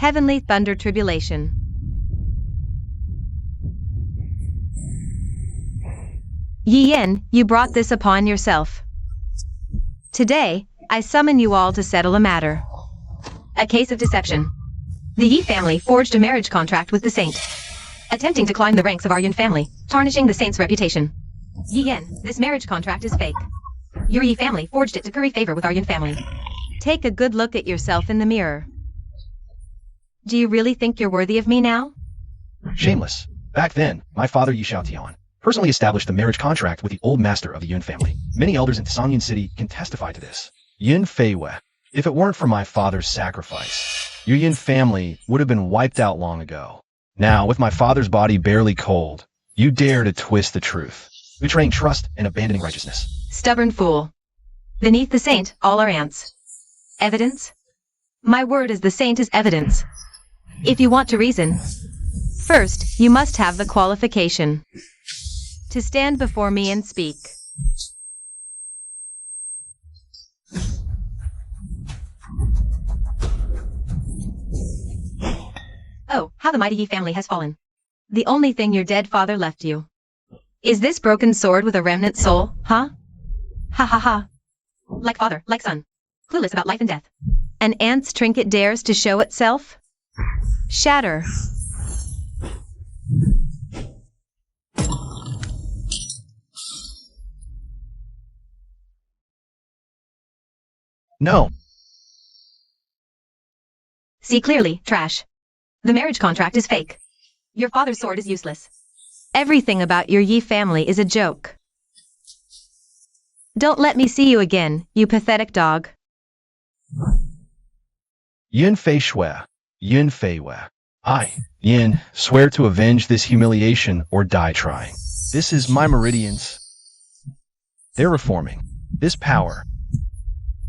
Heavenly thunder tribulation. Yi Yin, you brought this upon yourself. Today, I summon you all to settle a matter. A case of deception. The Yi family forged a marriage contract with the saint, attempting to climb the ranks of our Yin family, tarnishing the saint's reputation. Yi Yin, this marriage contract is fake. Your Yi family forged it to curry favor with our Yin family. Take a good look at yourself in the mirror. Do you really think you're worthy of me now? Shameless. Back then, my father Yi Xiaotian personally established the marriage contract with the old master of the Yun family. Many elders in Songyan City can testify to this. Yin Feiwei. If it weren't for my father's sacrifice, your Yin family would have been wiped out long ago. Now, with my father's body barely cold, you dare to twist the truth, betraying trust and abandoning righteousness. Stubborn fool. Beneath the saint, all are ants. Evidence? My word as the saint is evidence. If you want to reason, first, you must have the qualification to stand before me and speak. Oh, how the mighty Yi family has fallen. The only thing your dead father left you is this broken sword with a remnant soul, huh? Ha ha ha. Like father, like son. Clueless about life and death. An ant's trinket dares to show itself? Shatter. No. See clearly, trash. The marriage contract is fake. Your father's sword is useless. Everything about your Yi family is a joke. Don't let me see you again, you pathetic dog. Yin Fei Shui. Yin Fei Wei. I, Yin, swear to avenge this humiliation or die trying. This is my meridians. They're reforming. This power.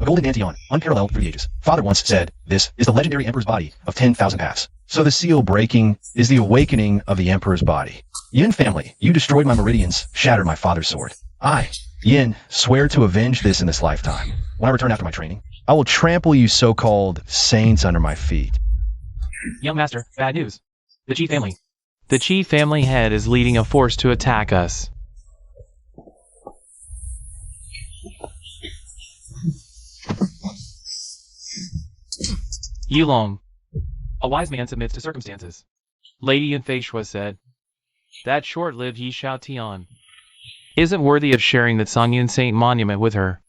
A golden Antion, unparalleled through the ages. Father once said, this is the legendary emperor's body of 10,000 paths. So the seal breaking is the awakening of the emperor's body. Yin family, you destroyed my meridians, shattered my father's sword. I, Yin, swear to avenge this in this lifetime. When I return after my training, I will trample you so-called saints under my feet. Young master, bad news. The Qi family. The Qi family head is leading a force to attack us. Yulong. A wise man submits to circumstances. Lady Yin Fei Shui said, that short-lived Yi Xiaotian isn't worthy of sharing the Songyan Saint monument with her.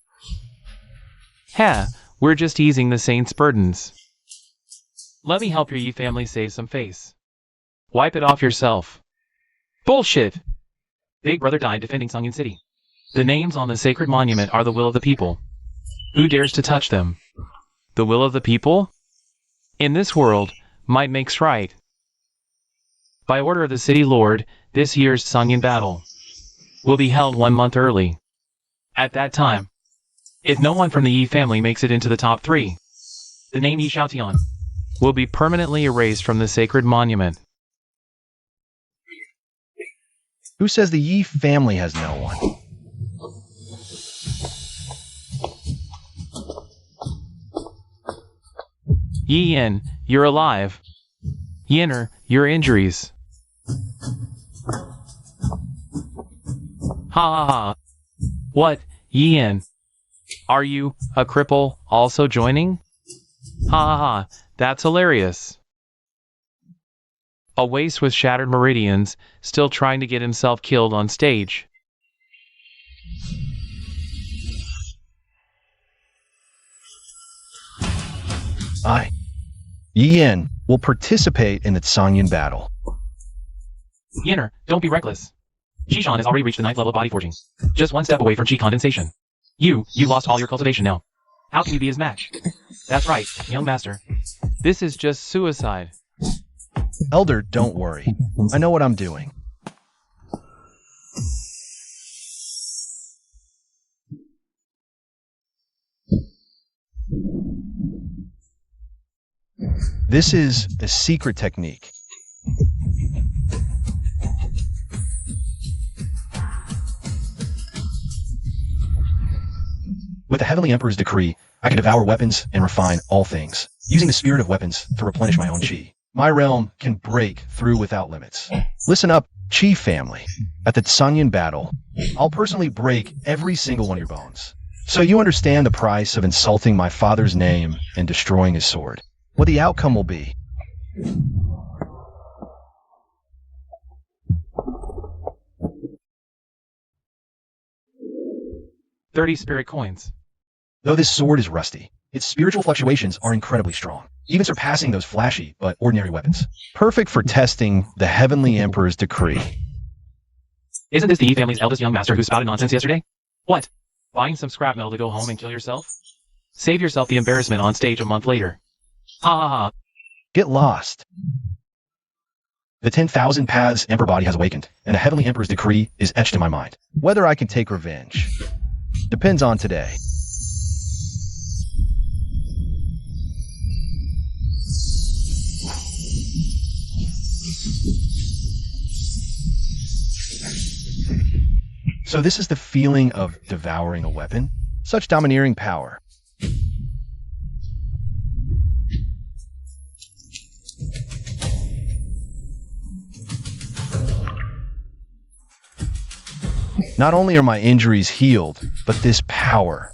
Ha, we're just easing the saint's burdens. Let me help your Yi family save some face. Wipe it off yourself. Bullshit! Big brother died defending Songyan City. The names on the sacred monument are the will of the people. Who dares to touch them? The will of the people? In this world, might makes right. By order of the city lord, this year's Songyan battle will be held 1 month early. At that time, if no one from the Yi family makes it into the top 3, the name Yi Xiaotian will be permanently erased from the sacred monument. Who says the Yi family has no one? Yi Yin, you're alive. Yinner, your injuries. Ha ha ha. What, Yi Yin? Are you, a cripple, also joining? Ha ha ha, that's hilarious. A waste with shattered meridians, still trying to get himself killed on stage. I, Yi Yin, will participate in the Songyan battle. Yinner, don't be reckless. Qishan has already reached the 9th level of body forging. Just 1 step away from Qi condensation. You lost all your cultivation now. How can you be his match? That's right, young master. This is just suicide. Elder, don't worry. I know what I'm doing. This is the secret technique. With the Heavenly Emperor's decree, I can devour weapons and refine all things. using the spirit of weapons to replenish my own chi. My realm can break through without limits. Listen up, Chi family. At the Tsanyan battle, I'll personally break every single one of your bones. So you understand the price of insulting my father's name and destroying his sword. What the outcome will be. 30 spirit coins. Though this sword is rusty, its spiritual fluctuations are incredibly strong, even surpassing those flashy but ordinary weapons. Perfect for testing the Heavenly Emperor's decree. Isn't this the Yi family's eldest young master who spouted nonsense yesterday? What? Buying some scrap metal to go home and kill yourself? Save yourself the embarrassment on stage a month later. Ha ha ha. Get lost. The 10,000 paths Emperor body has awakened, and the Heavenly Emperor's decree is etched in my mind. Whether I can take revenge depends on today. So this is the feeling of devouring a weapon? Such domineering power. Not only are my injuries healed, but this power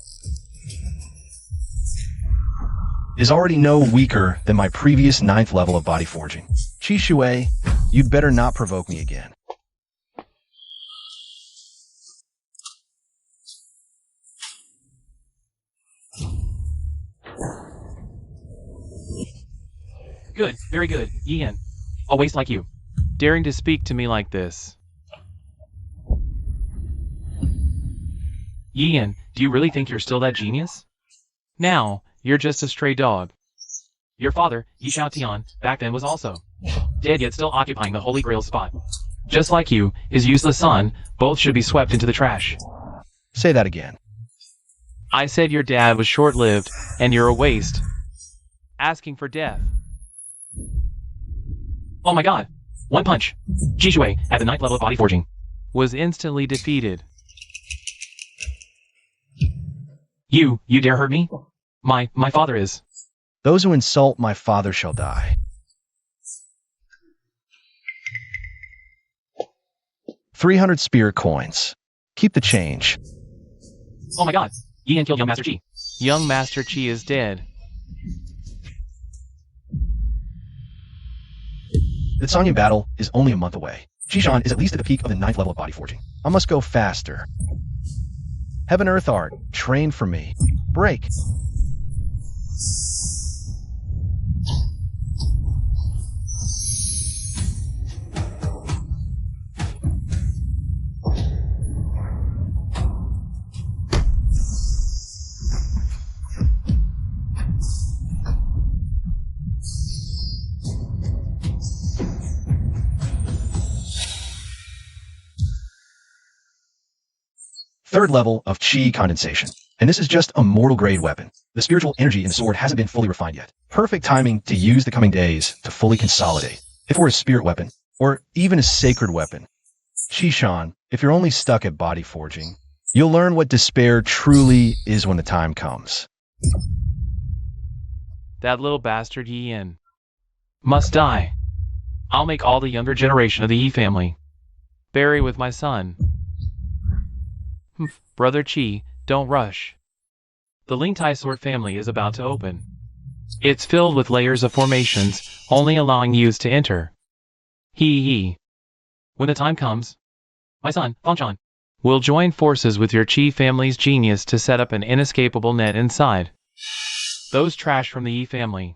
is already no weaker than my previous 9th level of body forging. Chi Shui, you'd better not provoke me again. Good, very good, Ian. A waste like you. Daring to speak to me like this. Ian, do you really think you're still that genius? Now, you're just a stray dog. Your father, Yi Tian, back then was also dead yet still occupying the Holy Grail spot. Just like you, his useless son, both should be swept into the trash. Say that again. I said your dad was short-lived, and you're a waste. Asking for death. Oh my god! One punch! Chi Shui, at the 9th level of body forging, was instantly defeated. You dare hurt me? My father is. Those who insult my father shall die. 300 spirit coins. Keep the change. Oh my god! Ian killed young Master Chi. Young Master Chi is dead. The Tsanyan battle is only a month away. Xishan is at least at the peak of the 9th level of body forging. I must go faster. Heaven Earth Art, train for me. Break. Third level of Chi condensation. And this is just a mortal grade weapon. The spiritual energy in the sword hasn't been fully refined yet. Perfect timing to use the coming days to fully consolidate. If it were a spirit weapon, or even a sacred weapon. Xishan, if you're only stuck at body forging, you'll learn what despair truly is when the time comes. That little bastard Ian must die. I'll make all the younger generation of the Yi family bury with my son. Brother Chi, don't rush. The Lingtai sword family is about to open. It's filled with layers of formations, only allowing youths to enter. He. When the time comes, my son, Fangchan, will join forces with your Chi family's genius to set up an inescapable net inside. Those trash from the Yi family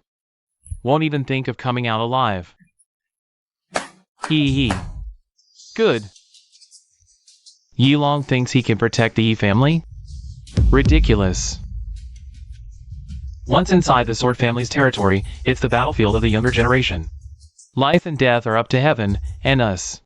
won't even think of coming out alive. He. Good. Yi Long thinks he can protect the Yi family? Ridiculous. Once inside the Sword family's territory, it's the battlefield of the younger generation. Life and death are up to heaven and us.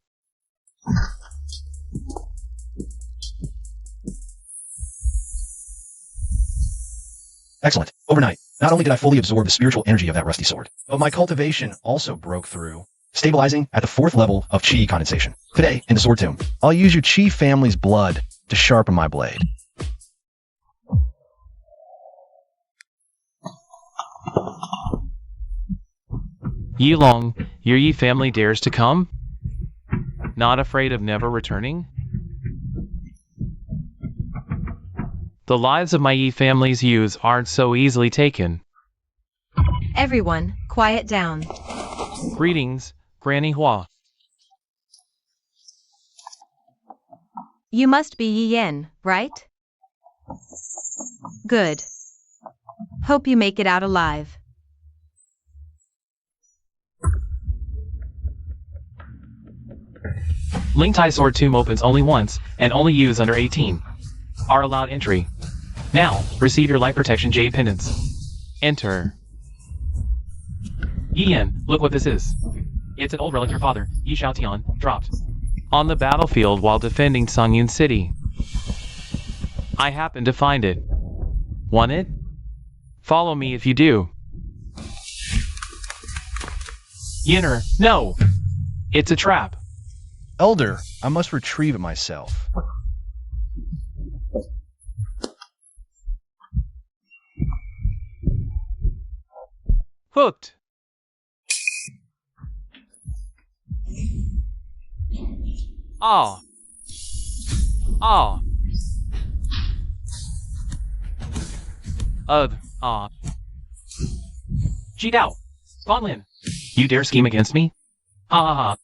Excellent. Overnight, not only did I fully absorb the spiritual energy of that rusty sword, but my cultivation also broke through, stabilizing at the 4th level of Chi condensation. Today, in the Sword Tomb, I'll use your Chi family's blood to sharpen my blade. Ye Long, your ye family dares to come? Not afraid of never returning? The lives of my ye family's youths aren't so easily taken. Everyone, quiet down. Greetings, Granny Hua. You must be Yi Yen, right? Good. Hope you make it out alive. Ling Tai Sword Tomb opens only once, and only youths under 18 are allowed entry. Now, receive your life protection jade pendants. Enter. Yi Yen, look what this is. It's an old relic your father, Yi Xiaotian, dropped on the battlefield while defending Songyun City. I happened to find it. Want it? Follow me if you do. Yinner, no! It's a trap. Elder, I must retrieve it myself. Hooked. Ah. Ah. Ah. Ji Dao. Fan Lin. You dare scheme against me? Ha ha ha.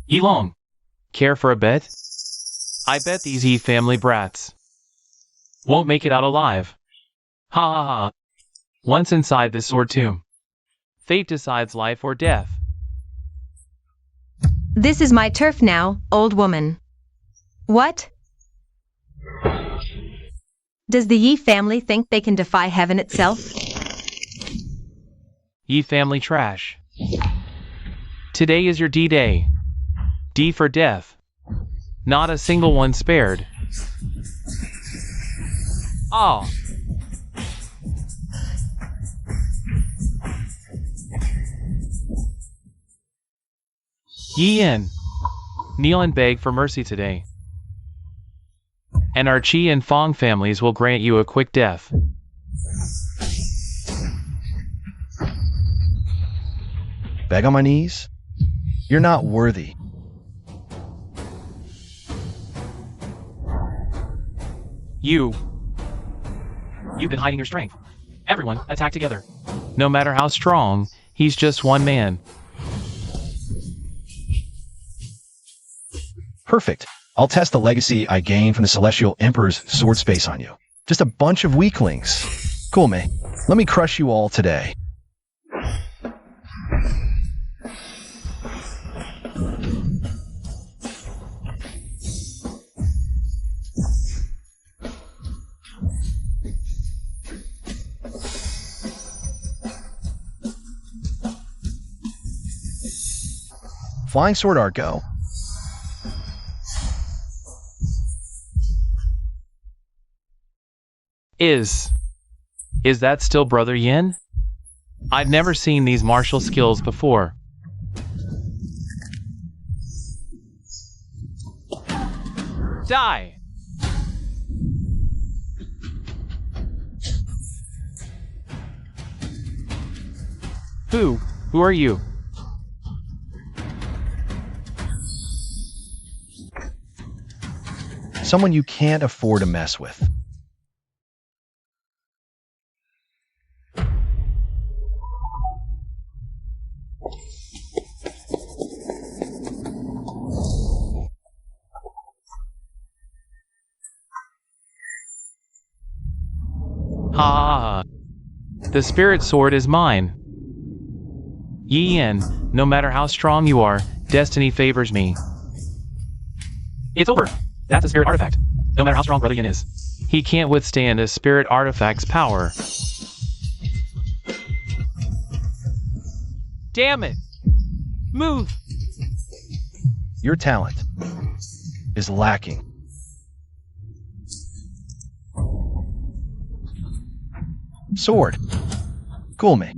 Yi Long. Care for a bet? I bet these Yi family brats won't make it out alive. Ha ha ha. Once inside this sword tomb, fate decides life or death. This is my turf now, old woman. What? Does the Yi family think they can defy heaven itself? Yi family trash. Today is your D-Day. D for death. Not a single one spared. Ah. Yi Yen, kneel and beg for mercy today. And our Qi and Fong families will grant you a quick death. Beg on my knees? You're not worthy. You've been hiding your strength. Everyone, attack together. No matter how strong, he's just one man. Perfect. I'll test the legacy I gained from the Celestial Emperor's sword space on you. Just a bunch of weaklings. Cool, me. Let me crush you all today. Flying sword art go. Is that still Brother Yin? I've never seen these martial skills before. Die! Who are you? Someone you can't afford to mess with. Ha! The spirit sword is mine. Yi Yen, no matter how strong you are, destiny favors me. It's over. That's a spirit artifact. No matter how strong Brother Yin is, he can't withstand a spirit artifact's power. Damn it! Move! Your talent is lacking. Sword. Cool me.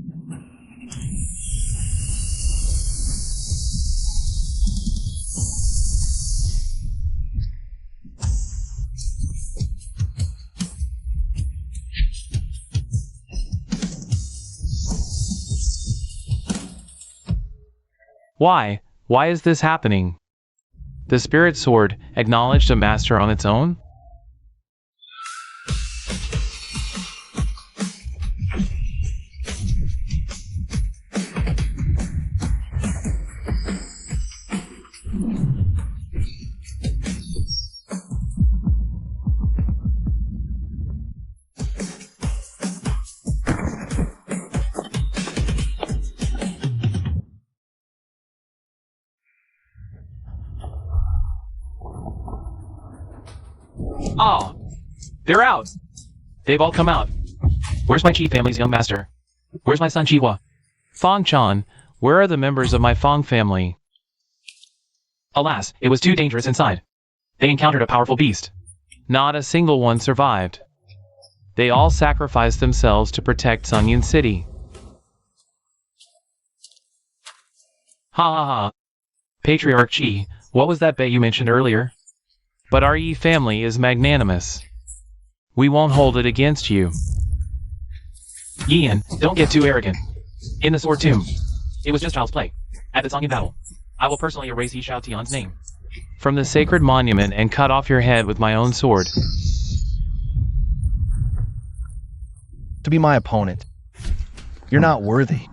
Why? Why is this happening? The spirit sword acknowledged a master on its own? Oh, they're out. They've all come out. Where's my Chi family's young master? Where's my son Chiwa? Fong-chan, where are the members of my Fong family? Alas, it was too dangerous inside. They encountered a powerful beast. Not a single one survived. They all sacrificed themselves to protect Sungyun City. Ha ha ha. Patriarch Chi, what was that bet you mentioned earlier? But our Yi family is magnanimous. We won't hold it against you. Yian, don't get too arrogant. In the sword tomb. It was just child's play. At the Songyun battle, I will personally erase Yi Shao Tian's name from the sacred monument and cut off your head with my own sword. To be my opponent. You're not worthy.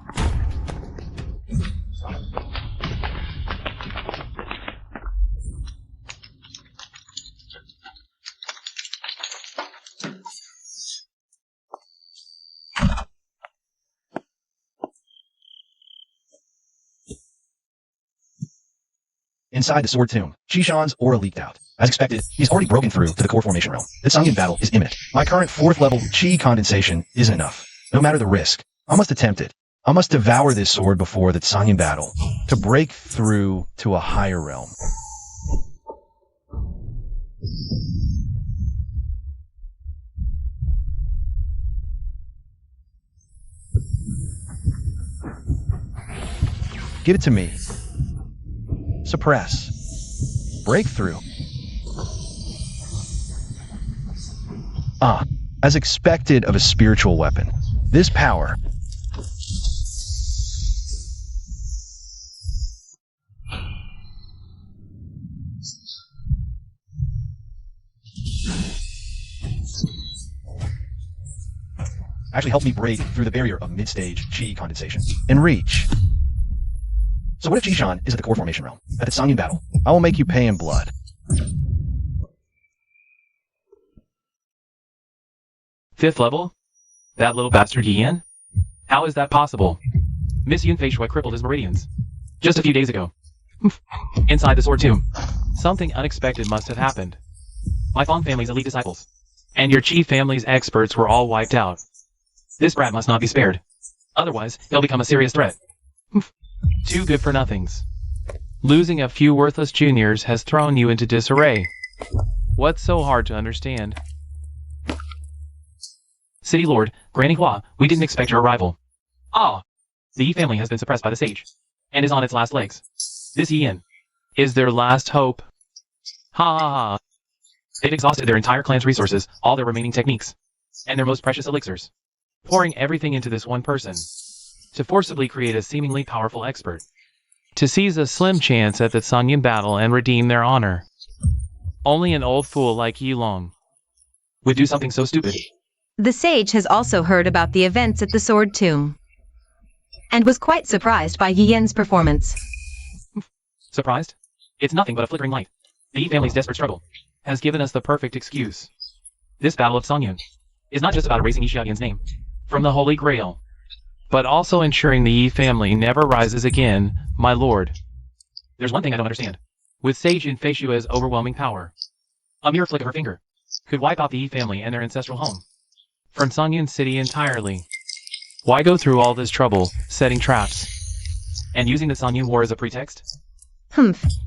Inside the sword tomb, Shishan's aura leaked out. As expected, he's already broken through to the core formation realm. The Songyun battle is imminent. My current 4th level Chi condensation isn't enough. No matter the risk, I must attempt it. I must devour this sword before the Songyun battle to break through to a higher realm. Give it to me. Suppress. Breakthrough. As expected of a spiritual weapon, this power actually helped me break through the barrier of mid-stage Chi condensation and reach. So what if Jishan is at the core formation realm? At the Songyun battle, I will make you pay in blood. 5th level? That little bastard Yian? How is that possible? Miss Yun Fei Shui crippled his meridians. Just a few days ago. Inside the sword tomb. Something unexpected must have happened. My Fong family's elite disciples. And your Chi family's experts were all wiped out. This brat must not be spared. Otherwise, he'll become a serious threat. Too good for nothings. Losing a few worthless juniors has thrown you into disarray. What's so hard to understand? City Lord, Granny Hua, we didn't expect your arrival. The Yi family has been suppressed by the sage, and is on its last legs. This Yian is their last hope. Ha ha ha. They've exhausted their entire clan's resources, all their remaining techniques, and their most precious elixirs, pouring everything into this one person, to forcibly create a seemingly powerful expert, to seize a slim chance at the Songyun battle and redeem their honor. Only an old fool like Yi Long would do something so stupid. The sage has also heard about the events at the sword tomb, and was quite surprised by Yian's performance. Surprised? It's nothing but a flickering light. The Yi family's desperate struggle has given us the perfect excuse. This battle of Songyun is not just about erasing Yi Xiaoyan's name from the Holy Grail, but also ensuring the Yi family never rises again, my lord. There's one thing I don't understand. With Sage Yun Fei Shui's overwhelming power, a mere flick of her finger could wipe out the Yi family and their ancestral home from Songyun City entirely. Why go through all this trouble, setting traps, and using the Songyun War as a pretext?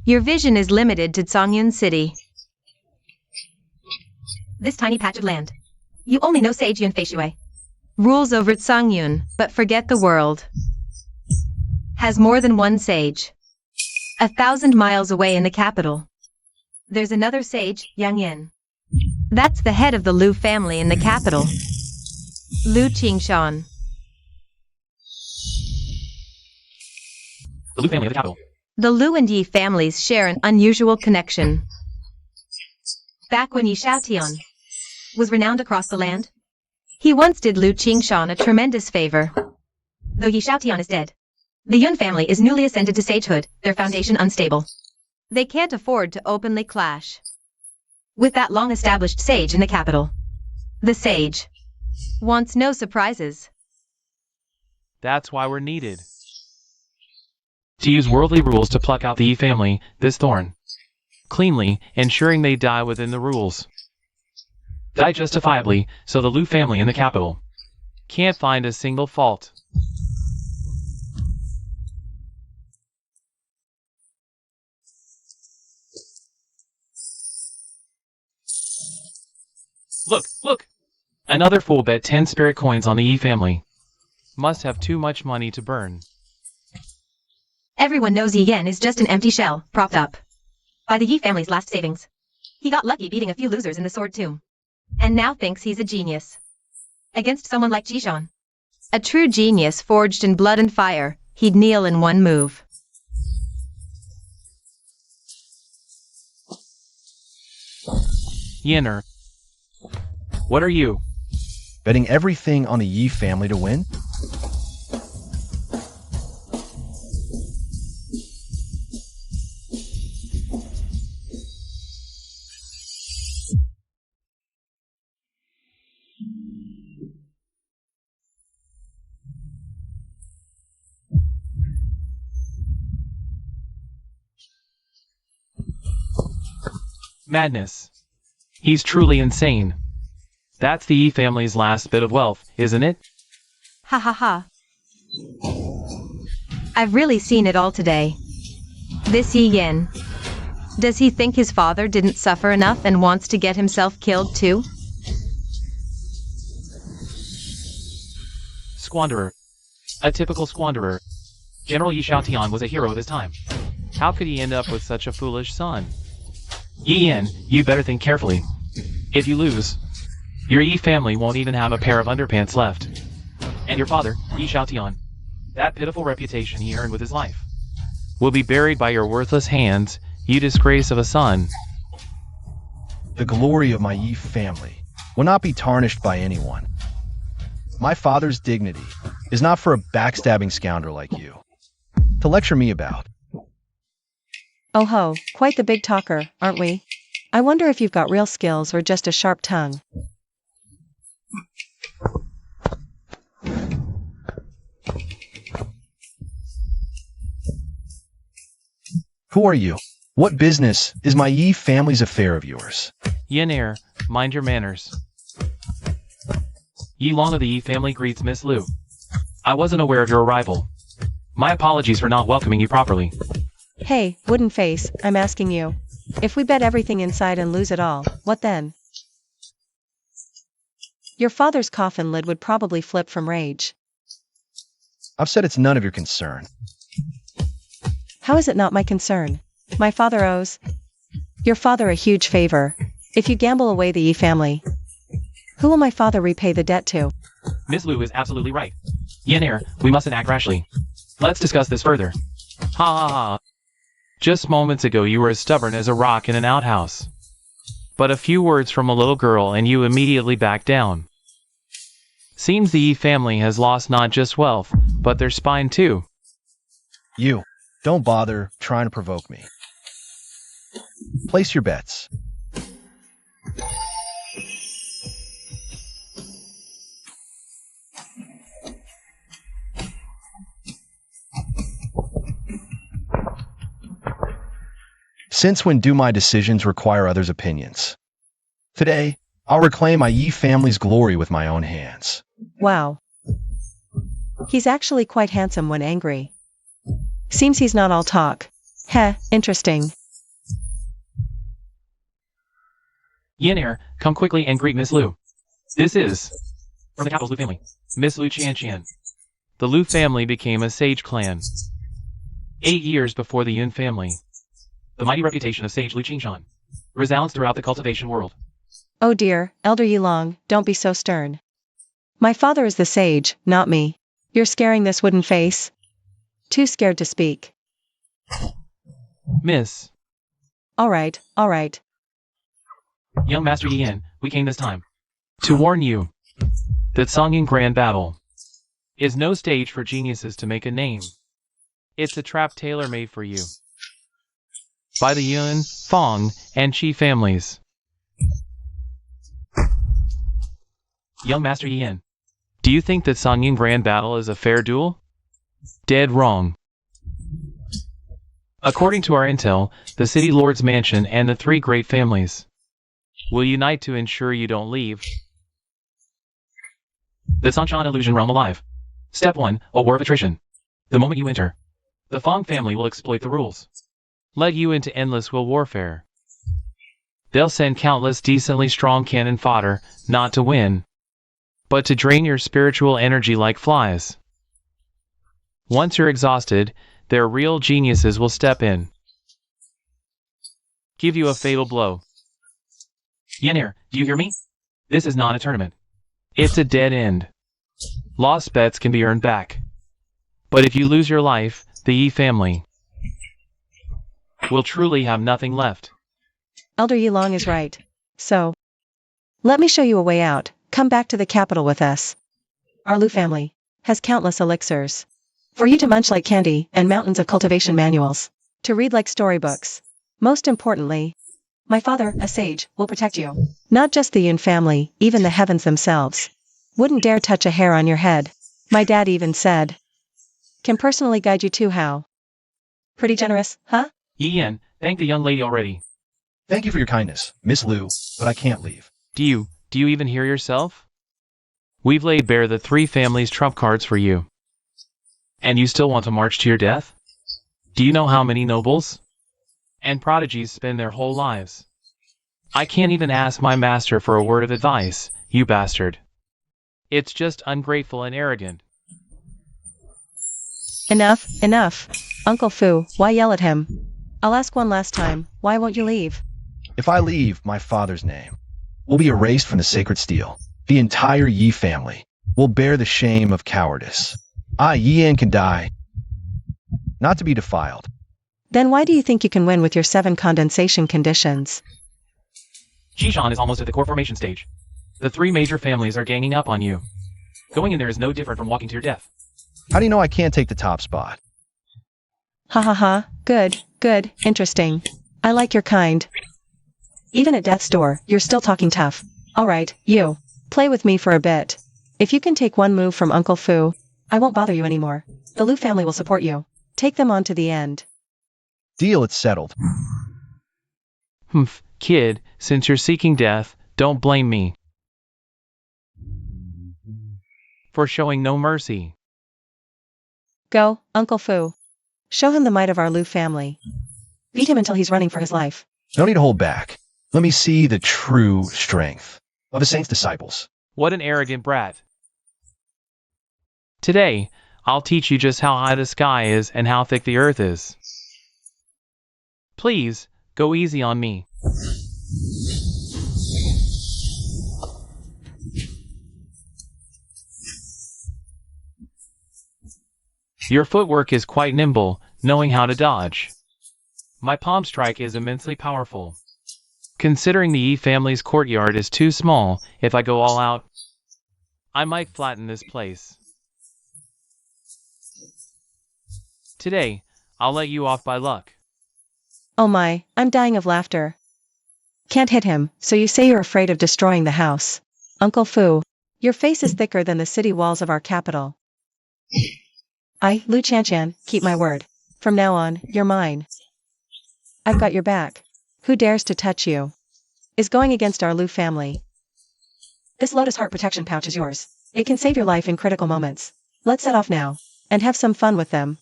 Your vision is limited to Songyun City. This tiny patch of land. You only know Sage Yun Fei Shui. Rules over Songyun, but forget the world. Has more than one sage. 1,000 miles away in the capital. There's another sage, Yang Yin. That's the head of the Lu family in the capital. Lu Qingshan. The Lu family of the capital. The Lu and Yi families share an unusual connection. Back when Yi Xiaotian was renowned across the land, he once did Lu Qingshan a tremendous favor. Though Yi Xiaotian is dead, the Yun family is newly ascended to sagehood, their foundation unstable. They can't afford to openly clash with that long-established sage in the capital. The sage wants no surprises. That's why we're needed. To use worldly rules to pluck out the Yi family, this thorn, cleanly, ensuring they die within the rules. Die justifiably, so the Lu family in the capital can't find a single fault. Look, look! Another fool bet 10 spirit coins on the Yi family. Must have too much money to burn. Everyone knows Yi Yan is just an empty shell, propped up by the Yi family's last savings. He got lucky beating a few losers in the sword tomb, and now thinks he's a genius. Against someone like Jishan, a true genius forged in blood and fire, he'd kneel in one move. Yinner, what are you? Betting everything on the Yi family to win? Madness. He's truly insane. That's the Yi family's last bit of wealth, isn't it? Ha ha ha. I've really seen it all today. This Yi Yan. Does he think his father didn't suffer enough and wants to get himself killed too? Squanderer. A typical squanderer. General Yi Xiaotian was a hero of his time. How could he end up with such a foolish son? Yi Yan, you better think carefully. If you lose, your Yi family won't even have a pair of underpants left. And your father, Yi Xiaotian, that pitiful reputation he earned with his life, will be buried by your worthless hands, you disgrace of a son. The glory of my Yi family will not be tarnished by anyone. My father's dignity is not for a backstabbing scoundrel like you to lecture me about. Oh ho, quite the big talker, aren't we? I wonder if you've got real skills or just a sharp tongue. Who are you? What business is my Yi family's affair of yours? Yin Air, mind your manners. Yi Long of the Yi family greets Miss Lu. I wasn't aware of your arrival. My apologies for not welcoming you properly. Hey, wooden face, I'm asking you. If we bet everything inside and lose it all, what then? Your father's coffin lid would probably flip from rage. I've said it's none of your concern. How is it not my concern? My father owes your father a huge favor. If you gamble away the Yi family, who will my father repay the debt to? Miss Lu is absolutely right. Yin Air, we mustn't act rashly. Let's discuss this further. Ha ha ha. Just moments ago you were as stubborn as a rock in an outhouse. But a few words from a little girl and you immediately back down. Seems the Yi family has lost not just wealth, but their spine too. You, don't bother trying to provoke me. Place your bets. Since when do my decisions require others' opinions? Today, I'll reclaim my Yi family's glory with my own hands. Wow. He's actually quite handsome when angry. Seems he's not all talk. Heh, interesting. Yin Air, come quickly and greet Miss Lu. This is from the capital's Lu family, Miss Lu Qianqian. The Lu family became a sage clan 8 years before the Yun family. The mighty reputation of sage Lu Qingshan resounds throughout the cultivation world. Oh dear, Elder Yilong, don't be so stern. My father is the sage, not me. You're scaring this wooden face? Too scared to speak. Miss. All right, all right. Young Master Yin, we came this time to warn you that Songyin Grand Battle is no stage for geniuses to make a name. It's a trap tailor-made for you by the Yun, Fong, and Qi families. Young Master Yin, do you think that Songyin Grand Battle is a fair duel? Dead wrong. According to our intel, the City Lord's Mansion and the three great families will unite to ensure you don't leave the Sunshine Illusion realm alive. Step 1, a war of attrition. The moment you enter, the Fong family will exploit the rules, let you into endless will warfare. They'll send countless decently strong cannon fodder, not to win, but to drain your spiritual energy like flies. Once you're exhausted, their real geniuses will step in, give you a fatal blow. Yenir, do you hear me? This is not a tournament. It's a dead end. Lost bets can be earned back. But if you lose your life, the Yi family will truly have nothing left. Elder Yilong is right. So, let me show you a way out. Come back to the capital with us. Our Lu family has countless elixirs for you to munch like candy and mountains of cultivation manuals to read like storybooks. Most importantly, my father, a sage, will protect you. Not just the Yun family, even the heavens themselves wouldn't dare touch a hair on your head. My dad even said, can personally guide you to how. Pretty generous, huh? Yin, thank the young lady already. Thank you for your kindness, Miss Liu, but I can't leave. Do you even hear yourself? We've laid bare the three families' trump cards for you. And you still want to march to your death? Do you know how many nobles and prodigies spend their whole lives? I can't even ask my master for a word of advice, you bastard. It's just ungrateful and arrogant. Enough, enough. Uncle Fu, why yell at him? I'll ask one last time, why won't you leave? If I leave, my father's name will be erased from the sacred steel. The entire Yi family will bear the shame of cowardice. Yian can die, not to be defiled. Then why do you think you can win with your 7 condensation conditions? Jishan is almost at the core formation stage. The three major families are ganging up on you. Going in there is no different from walking to your death. How do you know I can't take the top spot? Ha ha ha, good, good, interesting. I like your kind. Even at death's door, you're still talking tough. Alright, you. Play with me for a bit. If you can take one move from Uncle Fu, I won't bother you anymore. The Lu family will support you. Take them on to the end. Deal, it's settled. Humph, kid, since you're seeking death, don't blame me for showing no mercy. Go, Uncle Fu. Show him the might of our Lu family. Beat him until he's running for his life. No need to hold back. Let me see the true strength of a saint's disciples. What an arrogant brat. Today, I'll teach you just how high the sky is and how thick the earth is. Please, go easy on me. Your footwork is quite nimble, knowing how to dodge. My palm strike is immensely powerful. Considering the Yi family's courtyard is too small, if I go all out, I might flatten this place. Today, I'll let you off by luck. Oh my, I'm dying of laughter. Can't hit him, so you say you're afraid of destroying the house. Uncle Fu, your face is thicker than the city walls of our capital. I, Lu Chanchan, keep my word. From now on, you're mine. I've got your back. Who dares to touch you is going against our Lu family. This Lotus Heart protection pouch is yours. It can save your life in critical moments. Let's set off now and have some fun with them.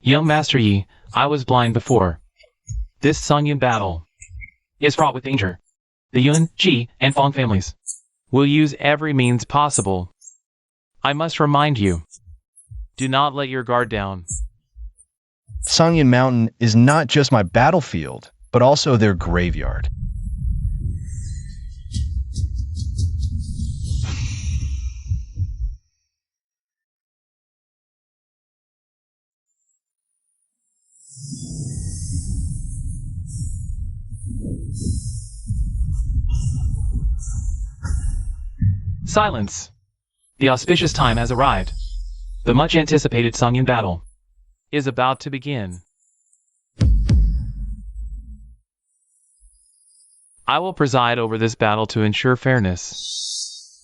Young Master Yi, I was blind before. This Songyin battle is fraught with danger. The Yun, Qi, and Fong families will use every means possible. I must remind you, do not let your guard down. Songyin Mountain is not just my battlefield, but also their graveyard. Silence. The auspicious time has arrived. The much anticipated Songyun battle is about to begin. I will preside over this battle to ensure fairness.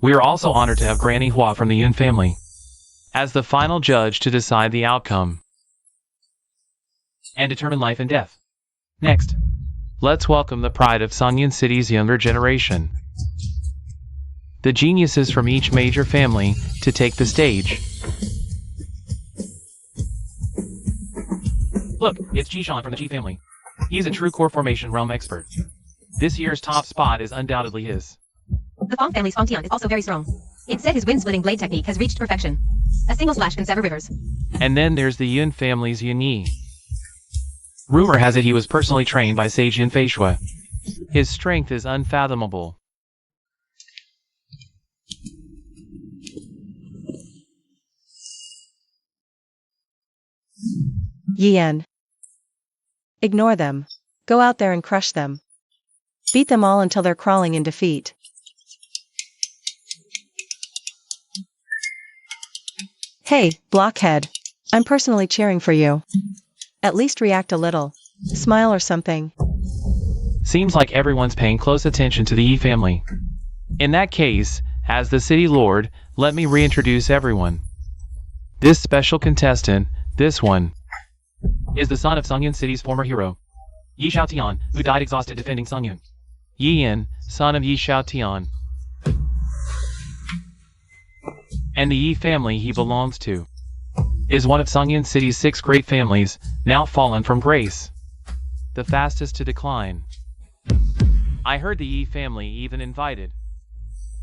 We are also honored to have Granny Hua from the Yun family as the final judge to decide the outcome and determine life and death. Next, let's welcome the pride of Songyun City's younger generation, the geniuses from each major family, to take the stage. Look, it's Jishan from the Ji family. He's a true core formation realm expert. This year's top spot is undoubtedly his. The Fong family's Fong Tian is also very strong. It's said his wind-splitting blade technique has reached perfection. A single slash can sever rivers. And then there's the Yun family's Yun Yi. Rumor has it he was personally trained by Sage Yun Feishui. His strength is unfathomable. Yian. Ignore them. Go out there and crush them. Beat them all until they're crawling in defeat. Hey, blockhead. I'm personally cheering for you. At least react a little. Smile or something. Seems like everyone's paying close attention to the Yi family. In that case, as the city lord, let me reintroduce everyone. This special contestant, this one, is the son of Songyun City's former hero, Yi Xiaotian, who died exhausted defending Songyun. Yi Yin, son of Yi Xiaotian, and the Yi family he belongs to, is one of Songyun City's 6 great families, now fallen from grace, the fastest to decline. I heard the Yi family even invited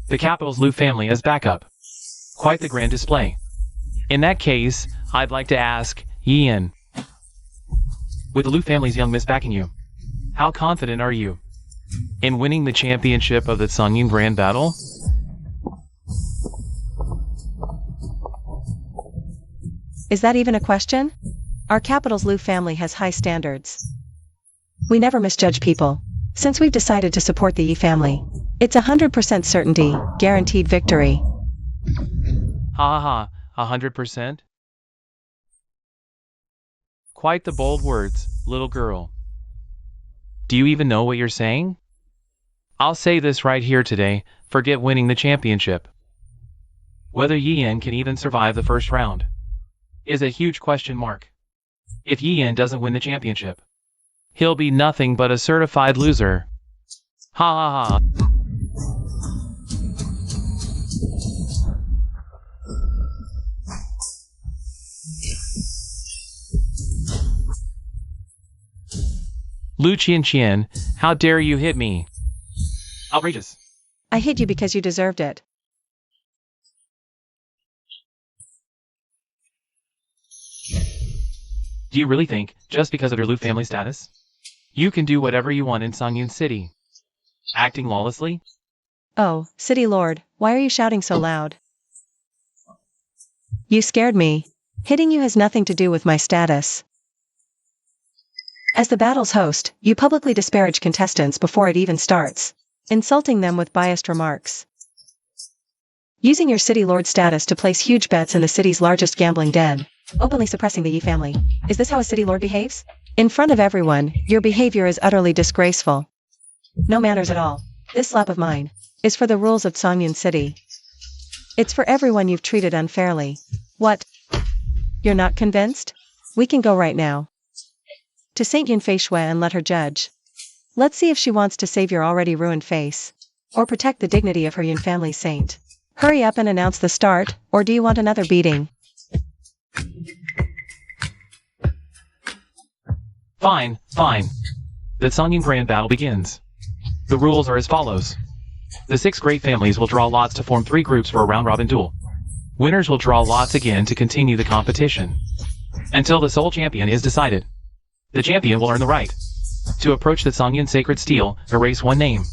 the capital's Lu family as backup. Quite the grand display. In that case, I'd like to ask, Yi Yin, with the Lu family's young miss backing you, how confident are you in winning the championship of the Songyun Grand Battle? Is that even a question? Our capital's Lu family has high standards. We never misjudge people. Since we've decided to support the Yi family, it's 100% certainty, guaranteed victory. Ha ha ha, 100%? Quite the bold words, little girl. Do you even know what you're saying? I'll say this right here today, forget winning the championship. Whether Yi Yin can even survive the first round is a huge question mark. If Yi Yin doesn't win the championship, he'll be nothing but a certified loser. Ha ha ha. Lu Qian, how dare you hit me? Outrageous. I hit you because you deserved it. Do you really think, just because of your Lu family status, you can do whatever you want in Songyun City? Acting lawlessly? Oh, City Lord, why are you shouting so loud? You scared me. Hitting you has nothing to do with my status. As the battle's host, you publicly disparage contestants before it even starts, insulting them with biased remarks. Using your City Lord status to place huge bets in the city's largest gambling den, openly suppressing the Yi family. Is this how a City Lord behaves? In front of everyone, your behavior is utterly disgraceful. No manners at all. This slap of mine is for the rules of Songyun City. It's for everyone you've treated unfairly. What? You're not convinced? We can go right now to Saint Yun Feishui and let her judge. Let's see if she wants to save your already ruined face, or protect the dignity of her Yun family saint. Hurry up and announce the start, or do you want another beating? Fine, fine. The Songyun Grand Battle begins. The rules are as follows. The 6 great families will draw lots to form 3 groups for a round-robin duel. Winners will draw lots again to continue the competition until the sole champion is decided. The champion will earn the right to approach the Songyun Sacred Steel, erase one name,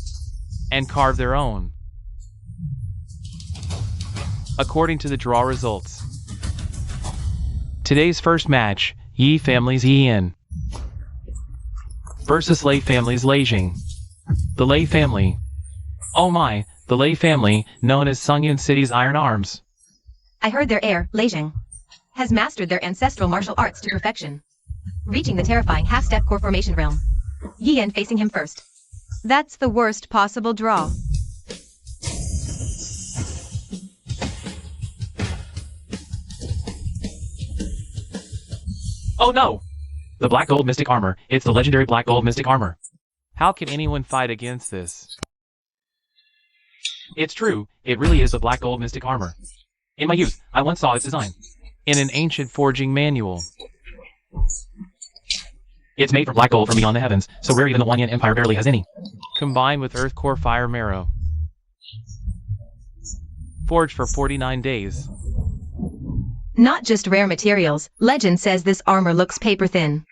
and carve their own. According to the draw results, today's first match, Yi family's Yi Yin versus Lei family's Lei Jing. The Lei family. Oh my, the Lei family, known as Sungyun City's Iron Arms. I heard their heir, Lei Jing, has mastered their ancestral martial arts to perfection, reaching the terrifying half-step core formation realm. Yi Yan facing him first. That's the worst possible draw. Oh no! The Black Gold Mystic Armor. It's the legendary Black Gold Mystic Armor. How can anyone fight against this? It's true, it really is the Black Gold Mystic Armor. In my youth, I once saw its design in an ancient forging manual. It's made from black gold from beyond the heavens, so rare even the Wanyan Empire barely has any. Combined with Earth Core Fire Marrow. Forged for 49 days. Not just rare materials, legend says this armor looks paper thin.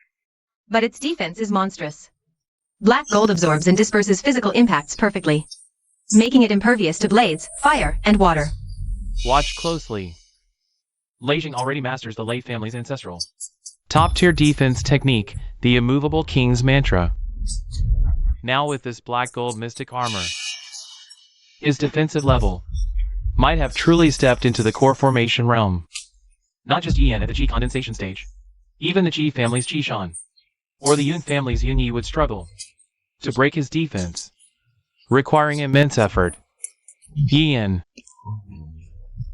But its defense is monstrous. Black gold absorbs and disperses physical impacts perfectly, making it impervious to blades, fire, and water. Watch closely. Lei Jing already masters the Lei family's ancestral top-tier defense technique, the immovable king's mantra. Now with this black gold mystic armor, his defensive level might have truly stepped into the core formation realm. Not just Yi Yan at the Qi condensation stage. Even the Qi family's Qi Shan, or the Yun family's Yun Yi would struggle to break his defense, requiring immense effort. Yi Yan.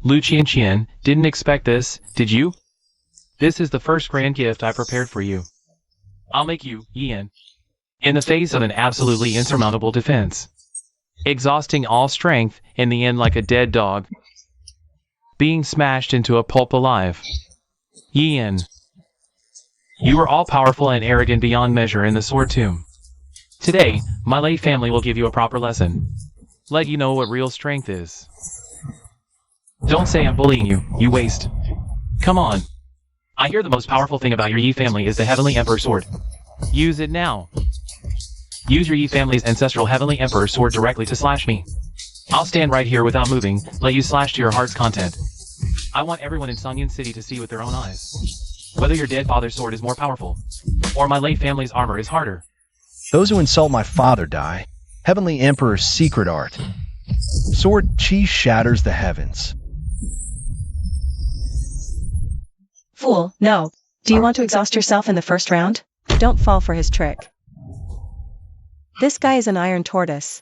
Lu Qianqian didn't expect this, did you? This is the first grand gift I prepared for you. I'll make you, Yi Yan, in the face of an absolutely insurmountable defense, exhausting all strength in the end like a dead dog, being smashed into a pulp alive. Yi Yan, you are all-powerful and arrogant beyond measure in the Sword Tomb. Today, my Lei family will give you a proper lesson. Let you know what real strength is. Don't say I'm bullying you, you waste. Come on. I hear the most powerful thing about your Yi family is the Heavenly Emperor Sword. Use it now. Use your Yi family's ancestral Heavenly Emperor Sword directly to slash me. I'll stand right here without moving, let you slash to your heart's content. I want everyone in Sungyun City to see with their own eyes whether your dead father's sword is more powerful, or my Lei family's armor is harder. Those who insult my father die. Heavenly Emperor's secret art. Sword Qi shatters the heavens. Fool, no. Do you want to exhaust yourself in the first round? Don't fall for his trick. This guy is an iron tortoise.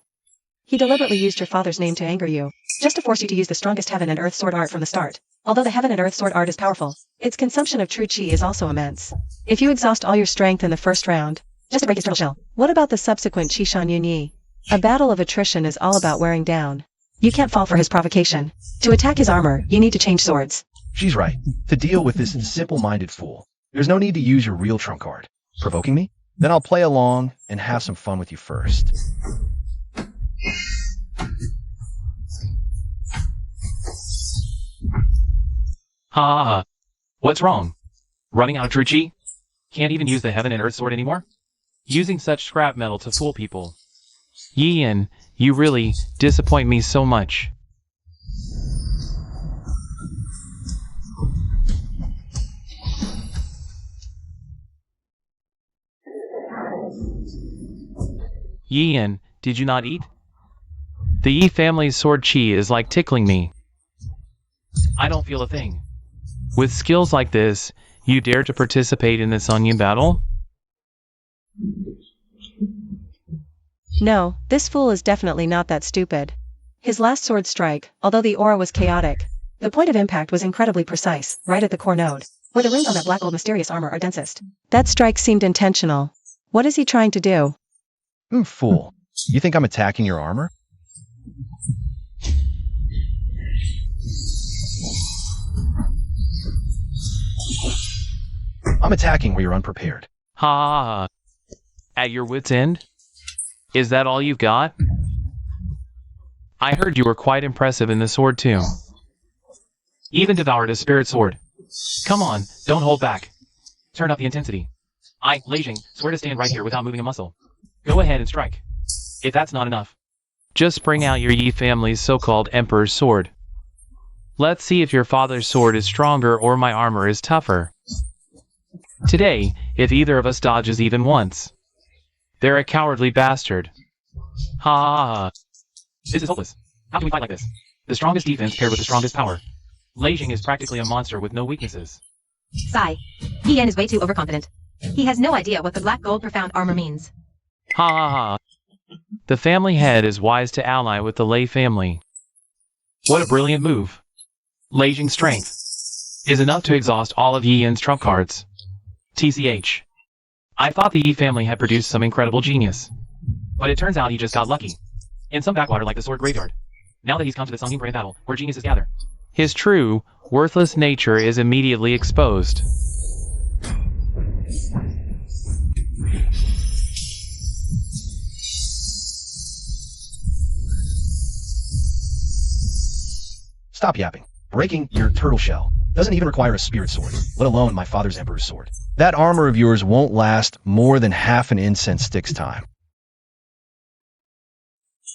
He deliberately used your father's name to anger you, just to force you to use the strongest heaven and earth sword art from the start. Although the heaven and earth sword art is powerful, its consumption of true Qi is also immense. If you exhaust all your strength in the first round, just to break his turtle shell. What about the subsequent Qi Shan Yun Yi? A battle of attrition is all about wearing down. You can't fall for his provocation. To attack his armor, you need to change swords. She's right. To deal with this simple-minded fool, there's no need to use your real trump card. Provoking me? Then I'll play along and have some fun with you first. Ha! What's wrong? Running out of true Qi? Can't even use the heaven and earth sword anymore? Using such scrap metal to fool people. Yi Yan, you really disappoint me so much. Yi Yan, did you not eat? The Yi family's sword Qi is like tickling me. I don't feel a thing. With skills like this, you dare to participate in this onion battle? No, this fool is definitely not that stupid. His last sword strike, although the aura was chaotic, the point of impact was incredibly precise, right at the core node, where the runes on that black gold mysterious armor are densest. That strike seemed intentional. What is he trying to do? Fool. You think I'm attacking your armor? I'm attacking where you're unprepared. Ha! At your wit's end? Is that all you've got? I heard you were quite impressive in the Sword Tomb. Even devoured a spirit sword. Come on, don't hold back. Turn up the intensity. I, Lei Jing, swear to stand right here without moving a muscle. Go ahead and strike. If that's not enough, just bring out your Yi family's so-called Emperor's sword. Let's see if your father's sword is stronger or my armor is tougher. Today, if either of us dodges even once, they're a cowardly bastard. Ha! This is hopeless. How can we fight like this? The strongest defense paired with the strongest power. Lei Jing is practically a monster with no weaknesses. Sigh. Yan is way too overconfident. He has no idea what the black gold profound armor means. Ha ha ha. The family head is wise to ally with the Lei family. What a brilliant move. Lei Jing's strength is enough to exhaust all of Yi Yan's trump cards. TCH. I thought the Yi family had produced some incredible genius. But it turns out he just got lucky. In some backwater like the Sword Graveyard. Now that he's come to the Songyun Brand Battle, where geniuses gather. His true, worthless nature is immediately exposed. Stop yapping. Breaking your turtle shell doesn't even require a spirit sword, let alone my father's emperor's sword. That armor of yours won't last more than half an incense stick's time.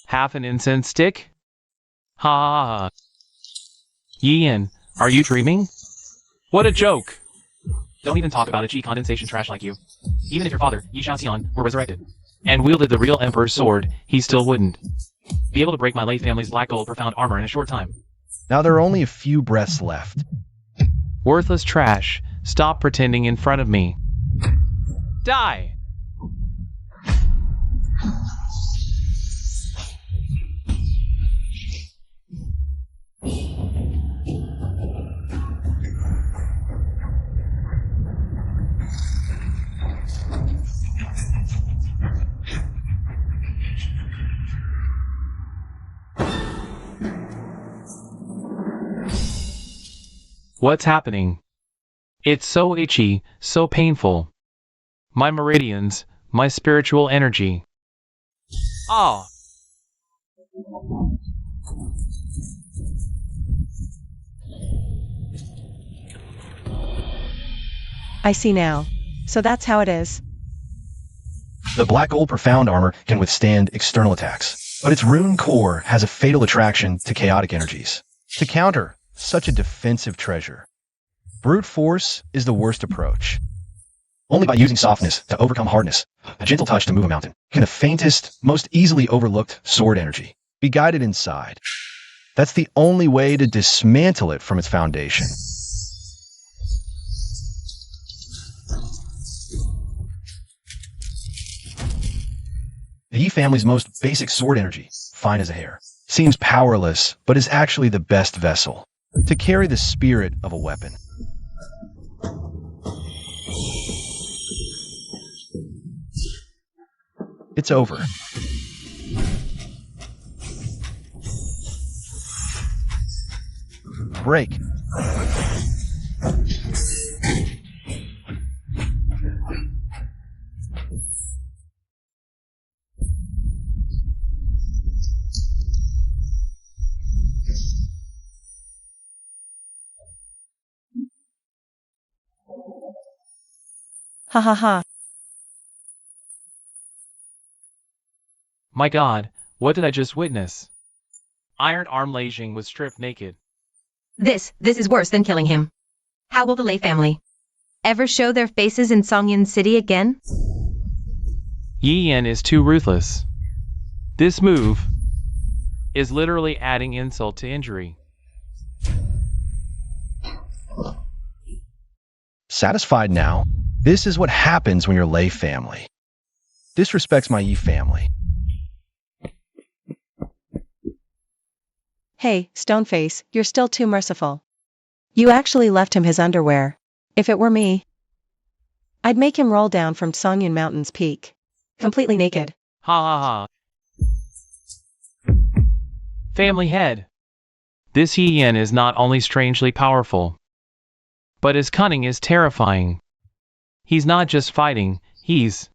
Half an incense stick? Ha ha ha. Yi Yan, are you dreaming? What a joke! Don't even talk about a Qi condensation trash like you. Even if your father, Yi Xiaotian, were resurrected and wielded the real emperor's sword, he still wouldn't be able to break my Lei family's black gold profound armor in a short time. Now there are only a few breaths left. Worthless trash, stop pretending in front of me. Die! What's happening? It's so itchy, so painful. My meridians, my spiritual energy. Ah! I see now. So that's how it is. The black gold profound armor can withstand external attacks, but its rune core has a fatal attraction to chaotic energies. To counter such a defensive treasure, brute force is the worst approach. Only by using softness to overcome hardness, a gentle touch to move a mountain, can the faintest, most easily overlooked sword energy be guided inside. That's the only way to dismantle it from its foundation. The Yi family's most basic sword energy, fine as a hair, seems powerless, but is actually the best vessel to carry the spirit of a weapon. It's over. Break. Ha ha ha. My God, what did I just witness? Iron Arm Lei Jing was stripped naked. This is worse than killing him. How will the Lei family ever show their faces in Songyun City again? Yi Yan is too ruthless. This move is literally adding insult to injury. Satisfied now? This is what happens when you're Lei family disrespects my Yi family. Hey, Stoneface, you're still too merciful. You actually left him his underwear. If it were me, I'd make him roll down from Songyun Mountain's peak, completely naked. Ha ha ha. Family head. This Yi Yan is not only strangely powerful, but his cunning is terrifying. He's not just fighting, he's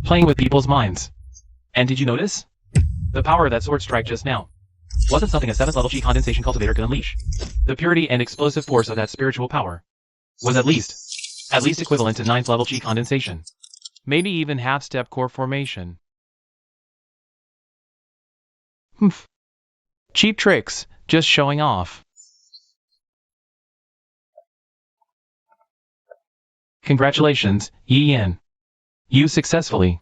playing with people's minds. And did you notice? The power of that sword strike just now wasn't something a 7th level Qi condensation cultivator could unleash. The purity and explosive force of that spiritual power was at least equivalent to 9th level Qi condensation. Maybe even half-step core formation. Humph. Cheap tricks, just showing off. Congratulations, Yi Yan. You successfully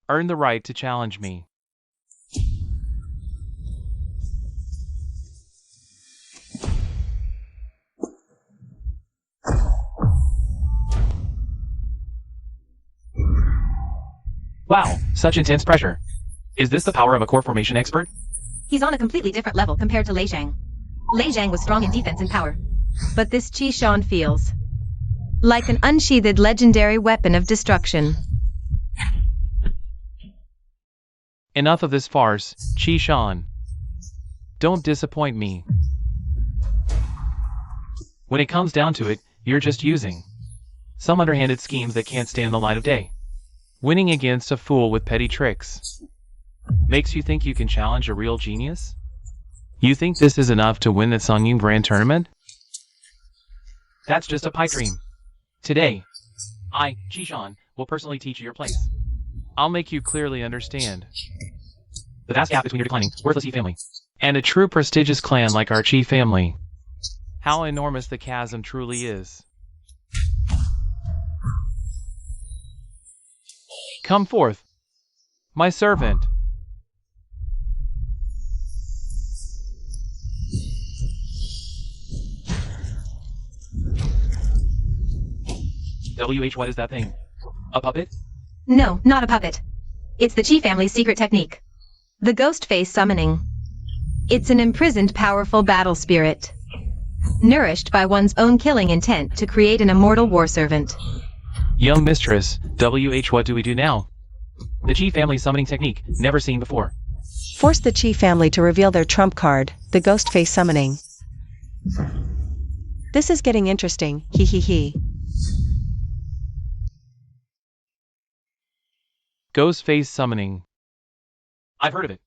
earned the right to challenge me. Wow, such intense pressure. Is this the power of a core formation expert? He's on a completely different level compared to Lei Zhang. Lei Zhang was strong in defense and power. But this Qi Shan feels like an unsheathed legendary weapon of destruction. Enough of this farce, Qi Shan. Don't disappoint me. When it comes down to it, you're just using some underhanded schemes that can't stand the light of day. Winning against a fool with petty tricks makes you think you can challenge a real genius? You think this is enough to win the Songying Grand Tournament? That's just a pipe dream. Today, I, Qi Shan, will personally teach you your place. I'll make you clearly understand the vast gap between your declining, worthless Yi family and a true prestigious clan like our Qi family. How enormous the chasm truly is. Come forth, my servant. What is that thing? A puppet? No, not a puppet. It's the Qi family's secret technique. The ghost face summoning. It's an imprisoned powerful battle spirit, nourished by one's own killing intent to create an immortal war servant. Young mistress, what do we do now? The Qi family summoning technique, never seen before. Force the Qi family to reveal their trump card, the ghost face summoning. This is getting interesting, hee hee hee. Ghost face summoning. I've heard of it.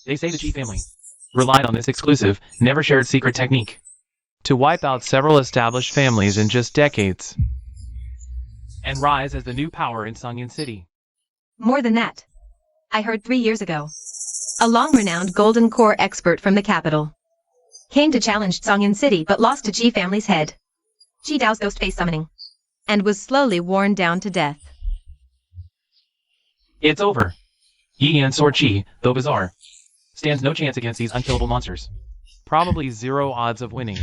They say the Qi family relied on this exclusive, never shared secret technique to wipe out several established families in just decades and rise as the new power in Songying City. More than that. I heard 3 years ago, a long-renowned golden core expert from the capital came to challenge Songying City but lost to Qi family's head, Qi Dao's ghost face summoning, and was slowly worn down to death. It's over. Yi and Sword Qi, though bizarre, stands no chance against these unkillable monsters. Probably 0 odds of winning.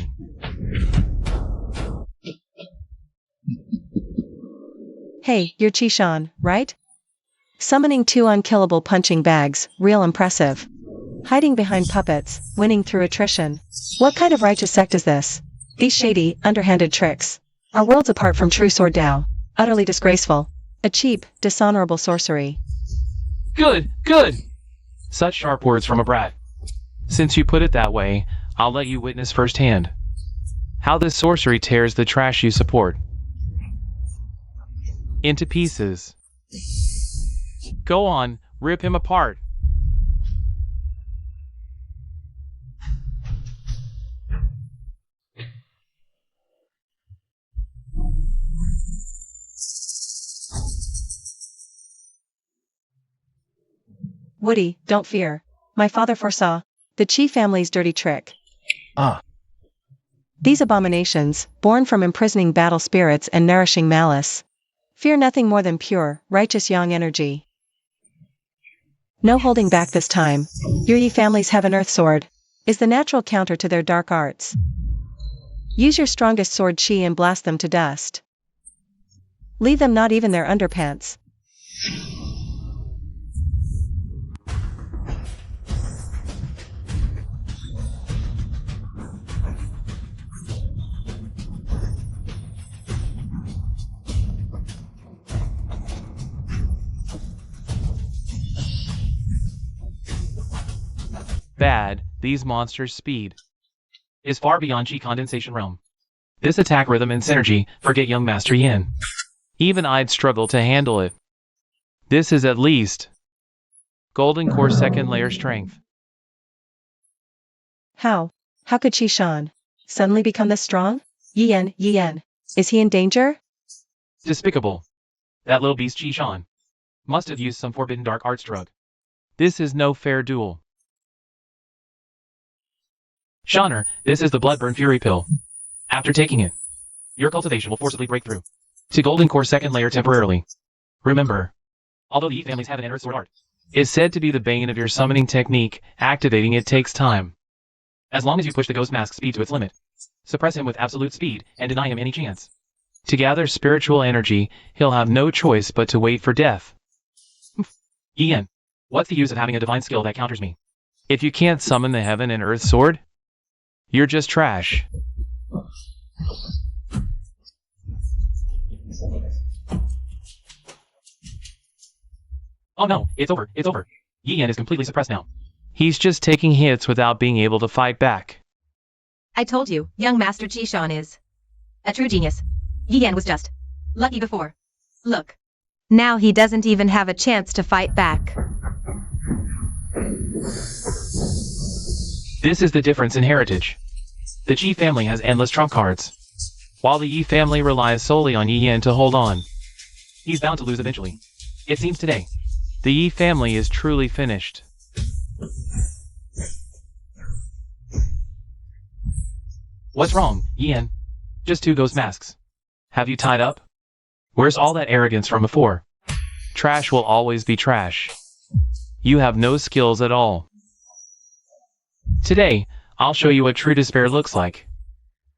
Hey, you're Qi Shan, right? Summoning 2 unkillable punching bags, real impressive. Hiding behind puppets, winning through attrition. What kind of righteous sect is this? These shady, underhanded tricks are worlds apart from true Sword Dao. Utterly disgraceful. A cheap, dishonorable sorcery. Good, good! Such sharp words from a brat. Since you put it that way, I'll let you witness firsthand how this sorcery tears the trash you support into pieces. Go on, rip him apart. Woody, don't fear. My father foresaw the Qi family's dirty trick. Ah, These abominations, born from imprisoning battle spirits and nourishing malice, fear nothing more than pure, righteous yang energy. No holding back this time. Your Yi family's Heaven Earth Sword is the natural counter to their dark arts. Use your strongest sword Qi and blast them to dust. Leave them not even their underpants. Bad, these monsters' speed is far beyond Qi condensation realm. This attack rhythm and synergy, forget young Master Yin. Even I'd struggle to handle it. This is at least Golden Core 2nd layer strength. How could Qi Shan suddenly become this strong? Yin, is he in danger? Despicable. That little beast Qi Shan must have used some forbidden dark arts drug. This is no fair duel. Shaner, this is the Bloodburn Fury Pill. After taking it, your cultivation will forcibly break through to Golden Core 2nd layer temporarily. Remember, although the Yi families have an Earth Sword art, is said to be the bane of your summoning technique, activating it takes time. As long as you push the Ghost Mask speed to its limit, suppress him with absolute speed, and deny him any chance to gather spiritual energy, he'll have no choice but to wait for death. Ian, what's the use of having a divine skill that counters me? If you can't summon the heaven and earth sword, you're just trash. Oh no, it's over, it's over. Ian is completely suppressed now. He's just taking hits without being able to fight back. I told you, young Master Chishan is a true genius. Yian was just lucky before. Look. Now he doesn't even have a chance to fight back. This is the difference in heritage. The Ji family has endless trump cards, while the Yi family relies solely on Yian to hold on. He's bound to lose eventually. It seems today, the Yi family is truly finished. What's wrong, Yian? Just 2 ghost masks. Have you tied up? Where's all that arrogance from before? Trash will always be trash. You have no skills at all. Today, I'll show you what true despair looks like.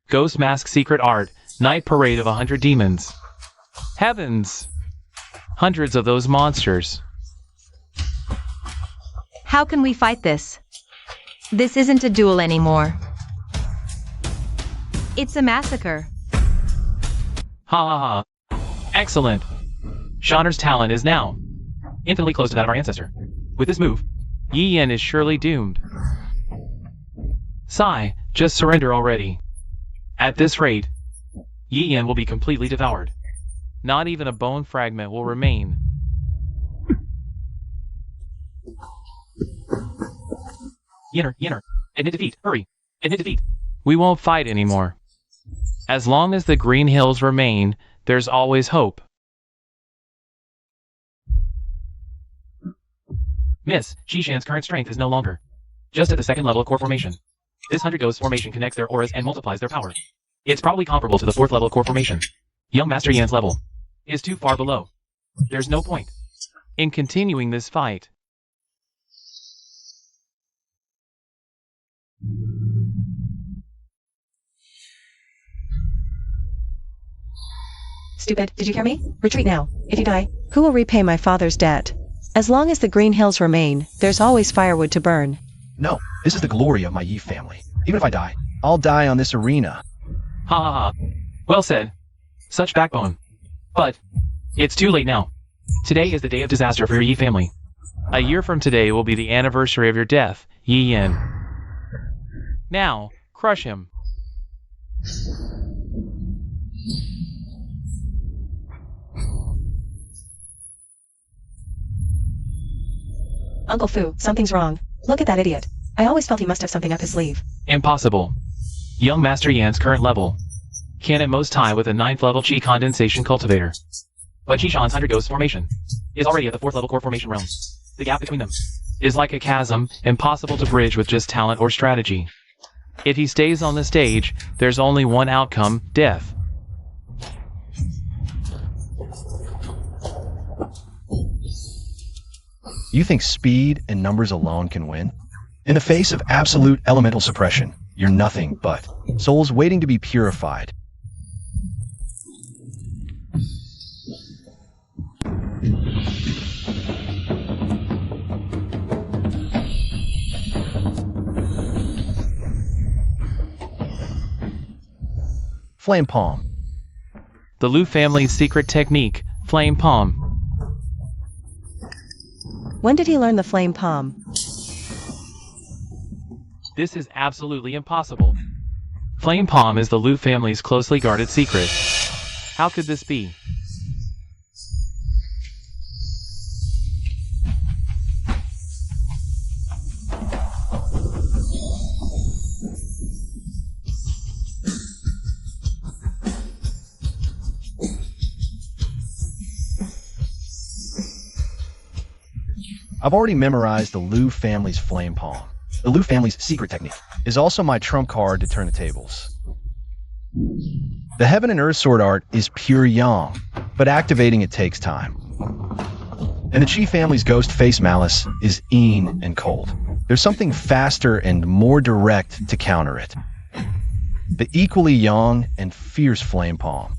Ghost Mask Secret Art, Night Parade of 100 Demons. Heavens! Hundreds of those monsters. How can we fight this? This isn't a duel anymore. It's a massacre. Ha ha ha. Excellent. Shauner's talent is now infinitely close to that of our ancestor. With this move, Yi Yen is surely doomed. Sigh, just surrender already. At this rate, Yi Yen will be completely devoured. Not even a bone fragment will remain. Yenner, admit defeat, hurry, admit defeat. We won't fight anymore. As long as the Green Hills remain, there's always hope. Miss, Jishan's current strength is no longer just at the 2nd level of core formation. This 100 Ghost formation connects their auras and multiplies their power. It's probably comparable to the 4th level of core formation. Young Master Yan's level is too far below. There's no point in continuing this fight. Stupid, did you hear me? Retreat now. If you die, who will repay my father's debt? As long as the Green Hills remain, there's always firewood to burn. No, this is the glory of my Yi family. Even if I die, I'll die on this arena. Ha ha ha. Well said. Such backbone. But it's too late now. Today is the day of disaster for your Yi family. A year from today will be the anniversary of your death, Yi Yen. Now, crush him. Uncle Fu, something's wrong. Look at that idiot. I always felt he must have something up his sleeve. Impossible. Young Master Yan's current level can at most tie with a 9th level Qi condensation cultivator. But Qishan's 100 Ghost formation is already at the 4th level core formation realm. The gap between them is like a chasm, impossible to bridge with just talent or strategy. If he stays on the stage, there's only one outcome, death. You think speed and numbers alone can win? In the face of absolute elemental suppression, you're nothing but souls waiting to be purified. Flame Palm. The Lu family's secret technique, Flame Palm. When did he learn the flame palm? This is absolutely impossible. Flame Palm is the Lu family's closely guarded secret. How could this be? I've already memorized the Lu family's Flame Palm. The Lu family's secret technique is also my trump card to turn the tables. The Heaven and Earth Sword art is pure yang, but activating it takes time. And the Qi family's Ghost Face Malice is Yin and cold. There's something faster and more direct to counter it. The equally yang and fierce Flame Palm.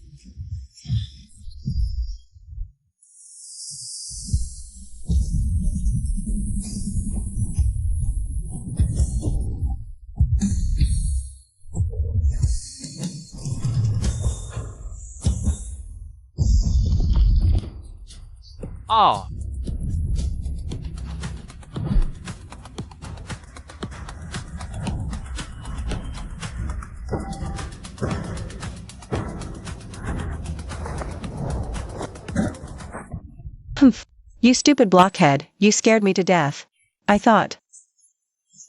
Ah! Humph. You stupid blockhead, you scared me to death. I thought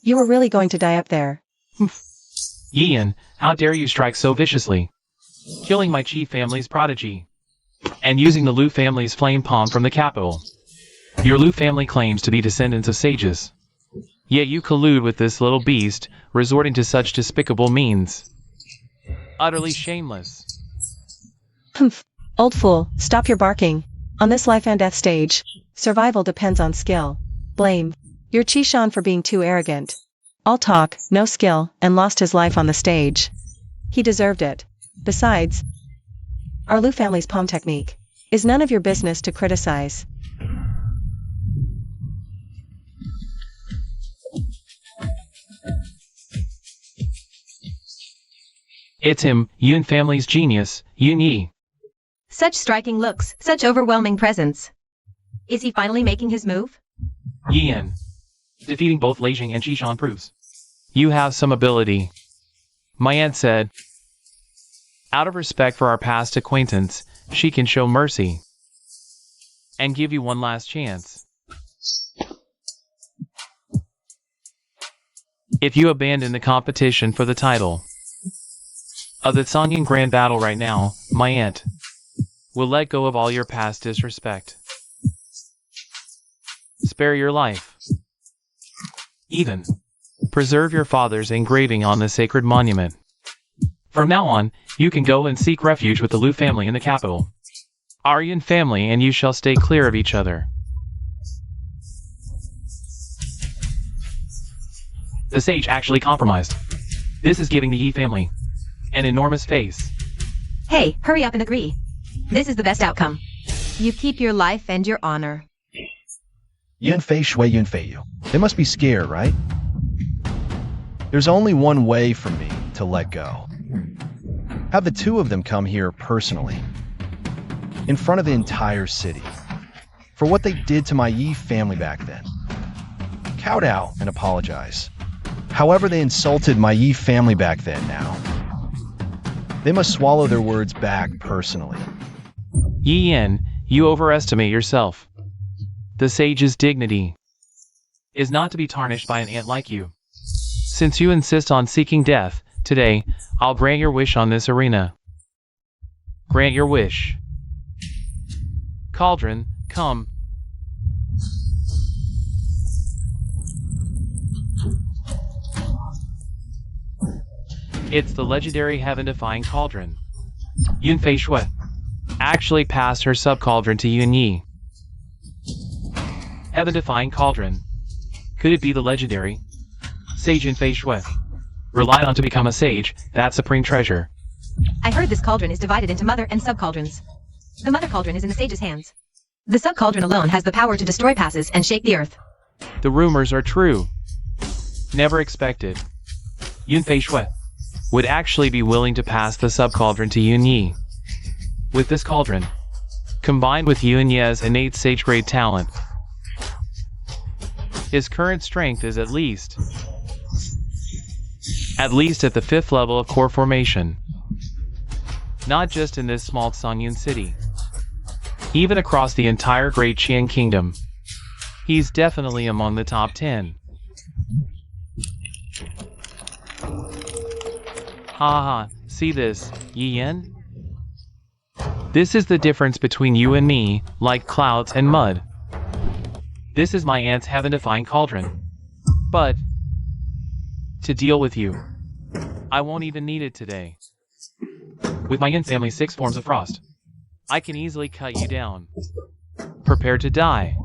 you were really going to die up there. Ian, how dare you strike so viciously? Killing my chief family's prodigy. And using the Liu family's flame palm from the capital. Your Liu family claims to be descendants of sages. Yet you collude with this little beast, resorting to such despicable means. Utterly shameless. Humph. Old fool, stop your barking. On this life and death stage, survival depends on skill. Blame your Chishan for being too arrogant. All talk, no skill, and lost his life on the stage. He deserved it. Besides, our Liu family's palm technique is none of your business to criticize. It's him, Yun family's genius, Yun Yi. Such striking looks, such overwhelming presence. Is he finally making his move? Ian. Defeating both Leijing and Chishan proves you have some ability. My aunt said, out of respect for our past acquaintance, she can show mercy and give you one last chance. If you abandon the competition for the title of the Sangyin Grand Battle right now, my aunt will let go of all your past disrespect. Spare your life. Even preserve your father's engraving on the sacred monument. From now on, you can go and seek refuge with the Liu family in the capital. Aryan family and you shall stay clear of each other. The sage actually compromised. This is giving the Yi family an enormous face. Hey, hurry up and agree. This is the best outcome. You keep your life and your honor. Yunfei shui Yunfei you. They must be scared, right? There's only one way for me to let go. Have the two of them come here personally, in front of the entire city, for what they did to my Yi family back then. Kowtow and apologize. However they insulted my Yi family back then now. They must swallow their words back personally. Yi Yen, you overestimate yourself. The sage's dignity is not to be tarnished by an ant like you. Since you insist on seeking death, today, I'll grant your wish on this arena. Grant your wish. Cauldron, come. It's the legendary heaven-defying cauldron. Yunfei Shui actually passed her sub-cauldron to Yun Yi. Heaven-defying cauldron. Could it be the legendary sage Yunfei Shui? Relied on to become a sage, that supreme treasure. I heard this cauldron is divided into mother and sub-cauldrons. The mother cauldron is in the sage's hands. The sub-cauldron alone has the power to destroy passes and shake the earth. The rumors are true. Never expected. Yunfei Shui would actually be willing to pass the sub-cauldron to Yun Yi. With this cauldron, combined with Yun Ye's innate sage-grade talent, his current strength is at least at the 5th level of core formation. Not just in this small Songyun city. Even across the entire Great Qian Kingdom. He's definitely among the top 10. Haha, see this, Yi Yen? This is the difference between you and me, like clouds and mud. This is my aunt's heaven-defying cauldron. But to deal with you, I won't even need it today. With my Yin family's 6 forms of frost, I can easily cut you down. Prepare to die.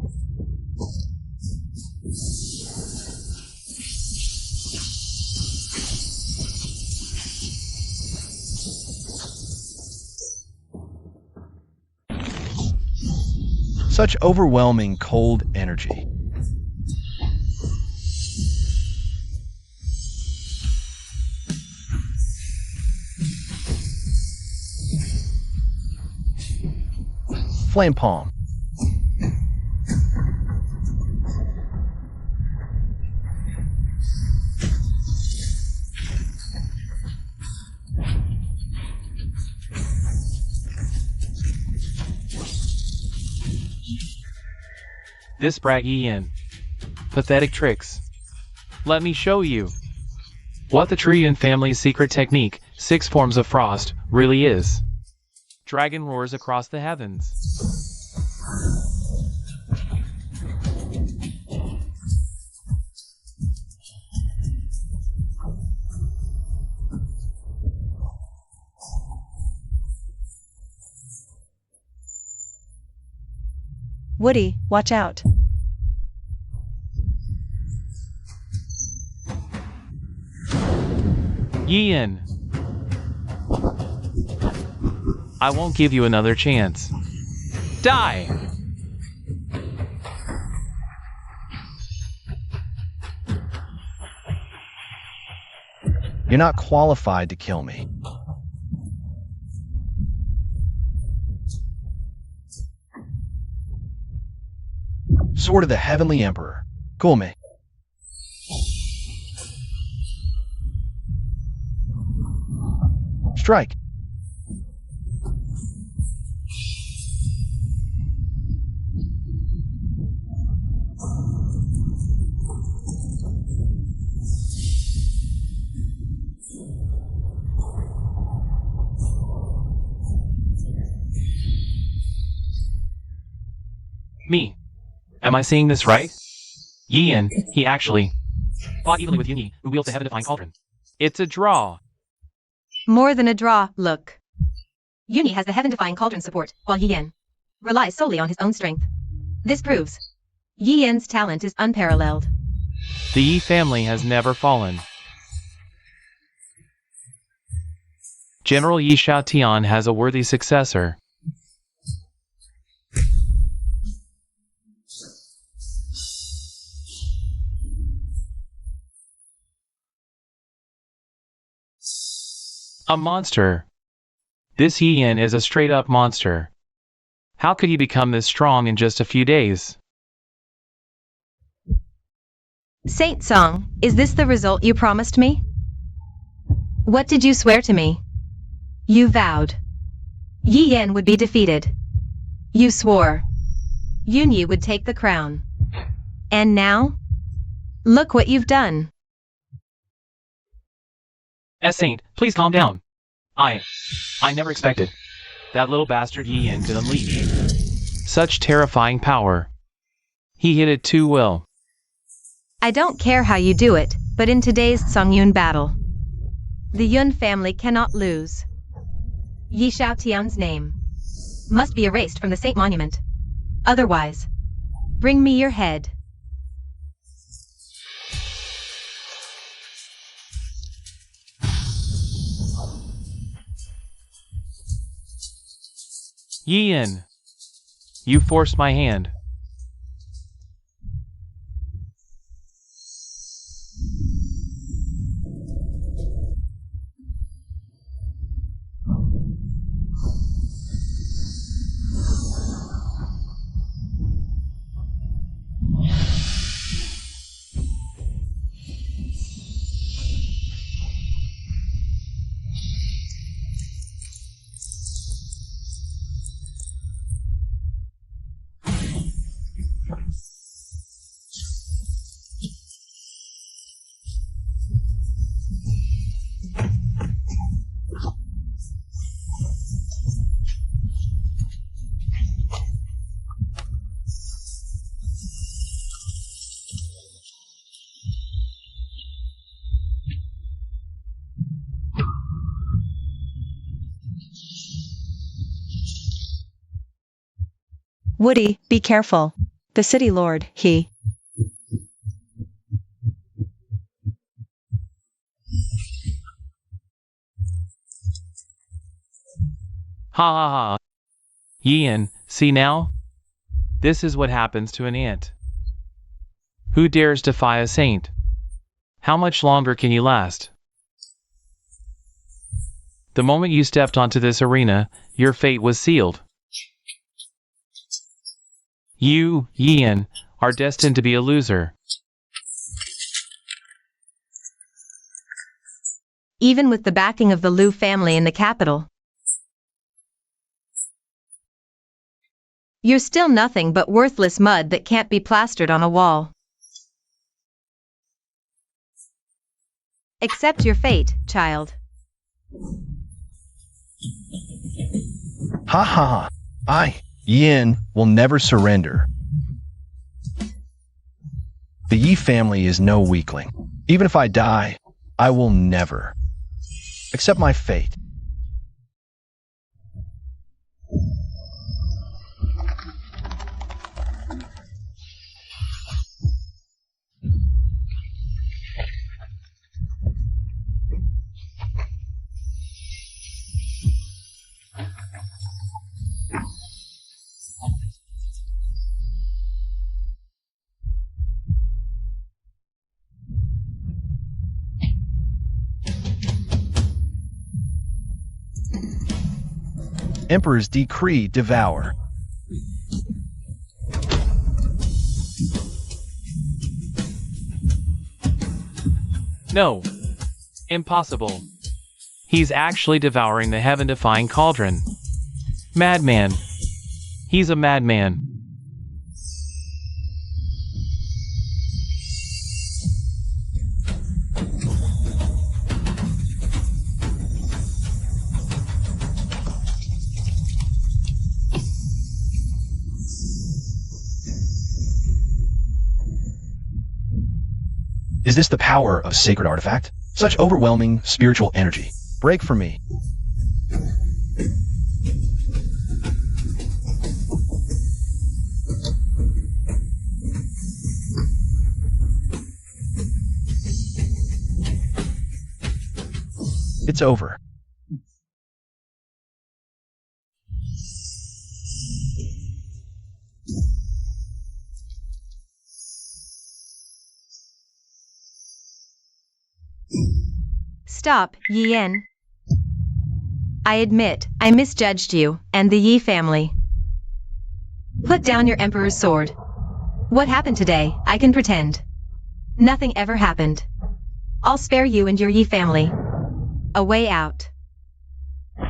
Such overwhelming cold energy. Flame palm. This brat Yin. Pathetic tricks. Let me show you what the Tree and family's secret technique, 6 forms of frost, really is. Dragon roars across the heavens. Woody, watch out. Yin. I won't give you another chance. Die! You're not qualified to kill me. Sword of the Heavenly Emperor. Come. Strike. Me. Am I seeing this right? Yin, he actually fought evenly with Yunyi, who wields the heaven-defying cauldron. It's a draw. More than a draw, look. Yuni has the heaven-defying cauldron support, while Yi Yan relies solely on his own strength. This proves Yi Yan's talent is unparalleled. The Yi family has never fallen. General Yi Xiaotian has a worthy successor. A monster. This Yi Yan is a straight-up monster. How could he become this strong in just a few days? Saint Song, is this the result you promised me? What did you swear to me? You vowed Yi Yan would be defeated. You swore Yunyi would take the crown. And now? Look what you've done. Saint, please calm down. I never expected that little bastard Yi Yan could unleash such terrifying power. He hit it too well. I don't care how you do it, but in today's Songyun battle, the Yun family cannot lose. Yi Xiaotian's name must be erased from the Saint Monument. Otherwise, bring me your head. Yi Yan, you forced my hand. Woody, be careful. The city lord, he. Ha ha ha. Yi Yan, see now? This is what happens to an ant. Who dares defy a saint? How much longer can you last? The moment you stepped onto this arena, your fate was sealed. You, Yi Yan, are destined to be a loser. Even with the backing of the Liu family in the capital, You're still nothing but worthless mud that can't be plastered on a wall. Accept your fate, child. Ha ha ha. I, Yin, will never surrender. The Yi family is no weakling. Even if I die, I will never accept my fate. Emperor's decree, devour. No. Impossible. He's actually devouring the heaven-defying cauldron. Madman. He's a madman. Is this the power of sacred artifact? Such overwhelming spiritual energy. Break for me. It's over. Stop, Yin. I admit, I misjudged you, and the Yi family. Put down your Emperor's sword. What happened today, I can pretend. Nothing ever happened. I'll spare you and your Yi family. A way out. Ha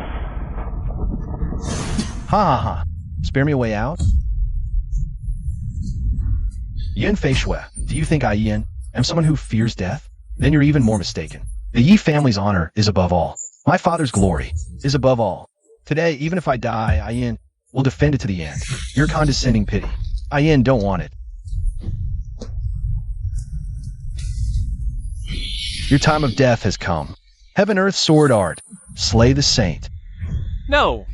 ha ha. Spare me a way out? Yin Fei Shui, do you think I, Yin, am someone who fears death? Then you're even more mistaken. The Yi family's honor is above all. My father's glory is above all. Today, even if I die, I, Yin, will defend it to the end. Your condescending pity, I, Yin, don't want it. Your time of death has come. Heaven, earth, sword, art. Slay the saint. No!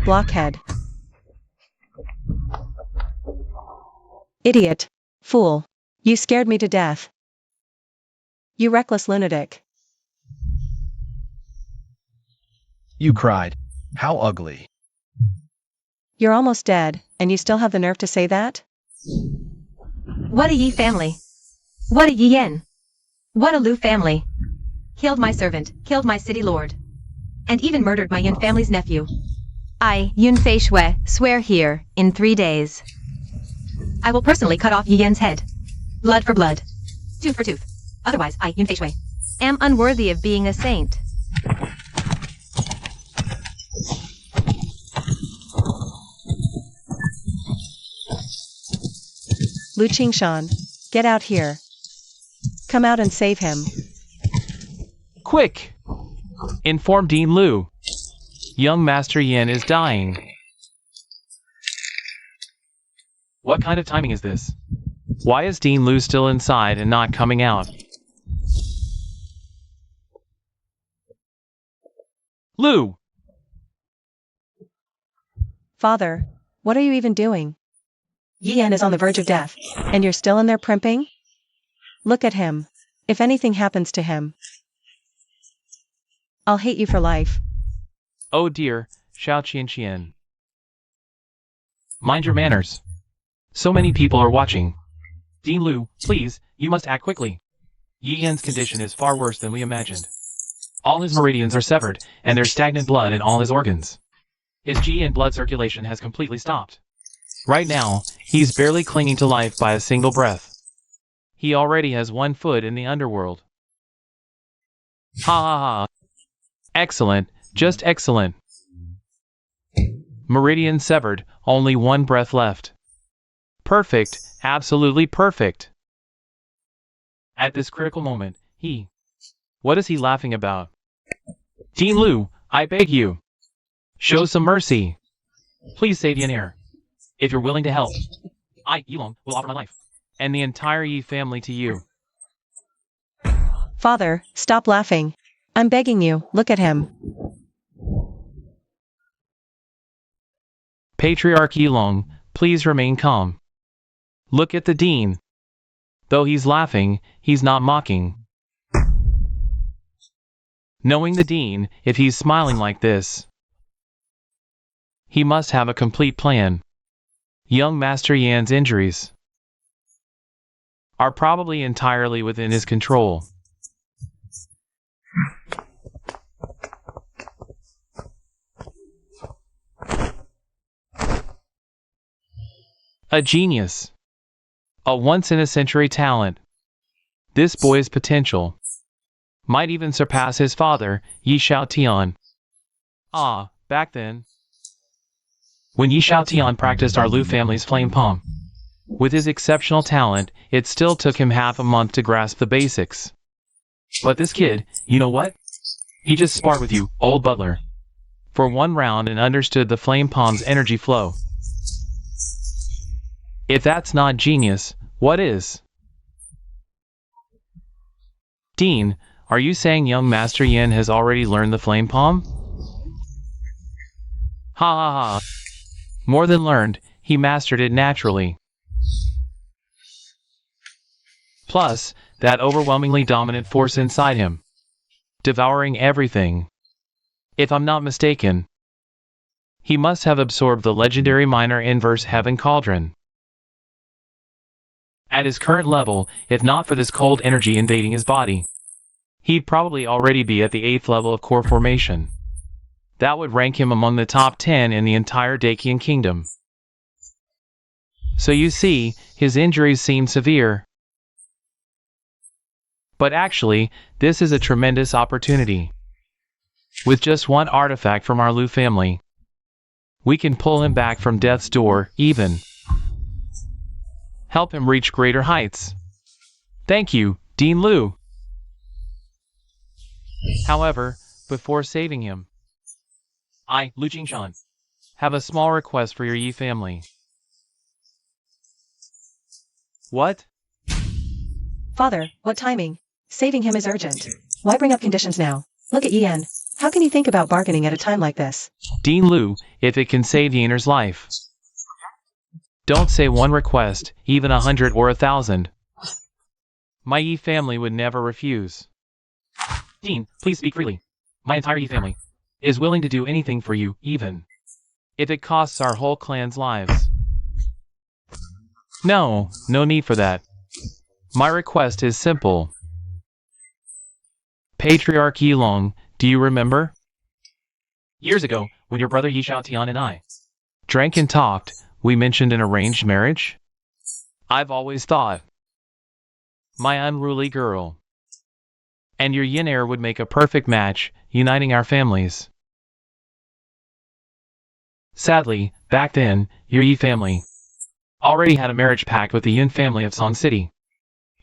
Blockhead. Idiot. Fool. You scared me to death. You reckless lunatic. You cried. How ugly. You're almost dead, and you still have the nerve to say that? What a Yi family. What a Yin. What a Lu family. Killed my servant, killed my city lord. And even murdered my Yin family's nephew. I, Yin Fei Shui, swear here, in 3 days. I will personally cut off Yi Yan's head. Blood for blood. Tooth for tooth. Otherwise, I, Yin Fei Shui, am unworthy of being a saint. Lu Qingshan, get out here. Come out and save him. Quick! Inform Dean Lu. Young Master Yin is dying. What kind of timing is this? Why is Dean Lu still inside and not coming out? Lu! Father, what are you even doing? Yi Yan is on the verge of death, and you're still in there primping? Look at him. If anything happens to him, I'll hate you for life. Oh dear, Xiao Qian. Mind your manners. So many people are watching. Dean Lu, please, you must act quickly. Yi Yan's condition is far worse than we imagined. All his meridians are severed, and there's stagnant blood in all his organs. His Ji and blood circulation has completely stopped. Right now, he's barely clinging to life by a single breath. He already has 1 foot in the underworld. Ha ha ha. Excellent, just excellent. Meridian severed, only 1 breath left. Perfect, absolutely perfect. At this critical moment, what is he laughing about? Dean Lu, I beg you. Show some mercy. Please save Yin Er. If you're willing to help, I, Yilong, will offer my life and the entire Yi family to you. Father, stop laughing. I'm begging you, look at him. Patriarch Yilong, please remain calm. Look at the Dean. Though he's laughing, he's not mocking. Knowing the Dean, if he's smiling like this, he must have a complete plan. Young Master Yan's injuries are probably entirely within his control. A genius. A once-in-a-century talent. This boy's potential might even surpass his father, Yi Xiaotian. Ah, back then, when Yi Xiaotian practiced our Lu family's flame palm, with his exceptional talent, it still took him half a month to grasp the basics. But this kid, you know what? He just sparred with you, old butler, for 1 round and understood the flame palm's energy flow. If that's not genius, what is? Dean, are you saying young Master Yin has already learned the flame palm? Ha ha ha. More than learned, he mastered it naturally. Plus, that overwhelmingly dominant force inside him, devouring everything. If I'm not mistaken, he must have absorbed the legendary minor inverse heaven cauldron. At his current level, if not for this cold energy invading his body, he'd probably already be at the 8th level of core formation. That would rank him among the top 10 in the entire Dacian kingdom. So you see, his injuries seem severe. But actually, this is a tremendous opportunity. With just 1 artifact from our Lu family, we can pull him back from death's door, even help him reach greater heights. Thank you, Dean Lu. However, before saving him, I, Lu Jingshan, have a small request for your Yi family. What? Father, what timing? Saving him is urgent. Why bring up conditions now? Look at Yan. How can you think about bargaining at a time like this? Dean Lu, if it can save Yiner's life. Don't say 1 request, even 100 or 1,000. My Yi family would never refuse. Dean, please speak freely. My entire Yi family is willing to do anything for you, even if it costs our whole clan's lives. No need for that. My request is simple. Patriarch Yilong, do you remember? Years ago, when your brother Yi Xiaotian and I drank and talked, we mentioned an arranged marriage? I've always thought my unruly girl and your yin heir would make a perfect match, uniting our families. Sadly, back then, your Yi family already had a marriage pact with the Yin family of Song City.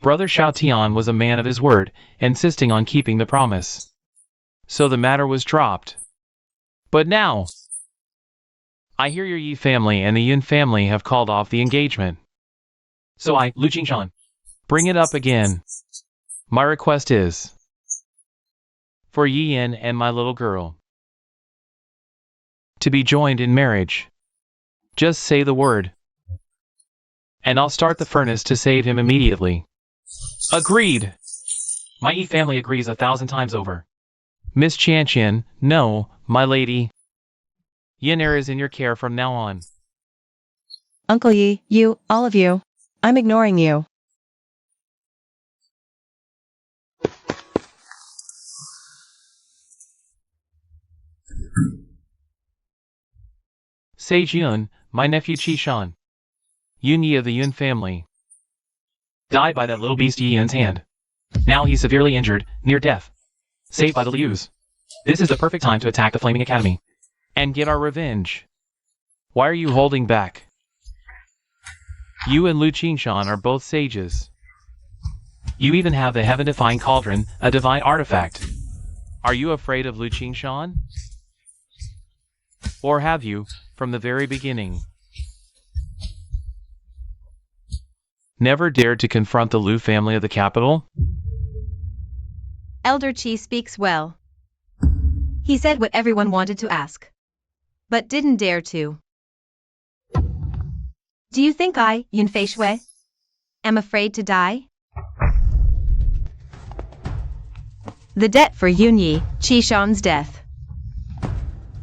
Brother Xiaotian was a man of his word, insisting on keeping the promise. So the matter was dropped. But now, I hear your Yi family and the Yin family have called off the engagement. So I, Lu Jingshan, bring it up again. My request is for Yi Yin and my little girl to be joined in marriage. Just say the word, and I'll start the furnace to save him immediately. Agreed. My Yi family agrees 1,000 times over. Miss Chanqian, no, my lady. Yin Er is in your care from now on. Uncle Yi, you, all of you. I'm ignoring you. Sage Yun, my nephew Qishan. Yun Yi of the Yun family. Died by that little beast Yi Yun's hand. Now he's severely injured, near death. Saved by the Lius. This is the perfect time to attack the Flaming Academy. And get our revenge. Why are you holding back? You and Lu Qingshan are both sages. You even have the heaven-defying cauldron, a divine artifact. Are you afraid of Lu Qingshan? Or have you, from the very beginning, never dared to confront the Lu family of the capital? Elder Qi speaks well. He said what everyone wanted to ask, but didn't dare to. Do you think I, Yun Feishui, am afraid to die? The debt for Yun Yi, Qishan's death.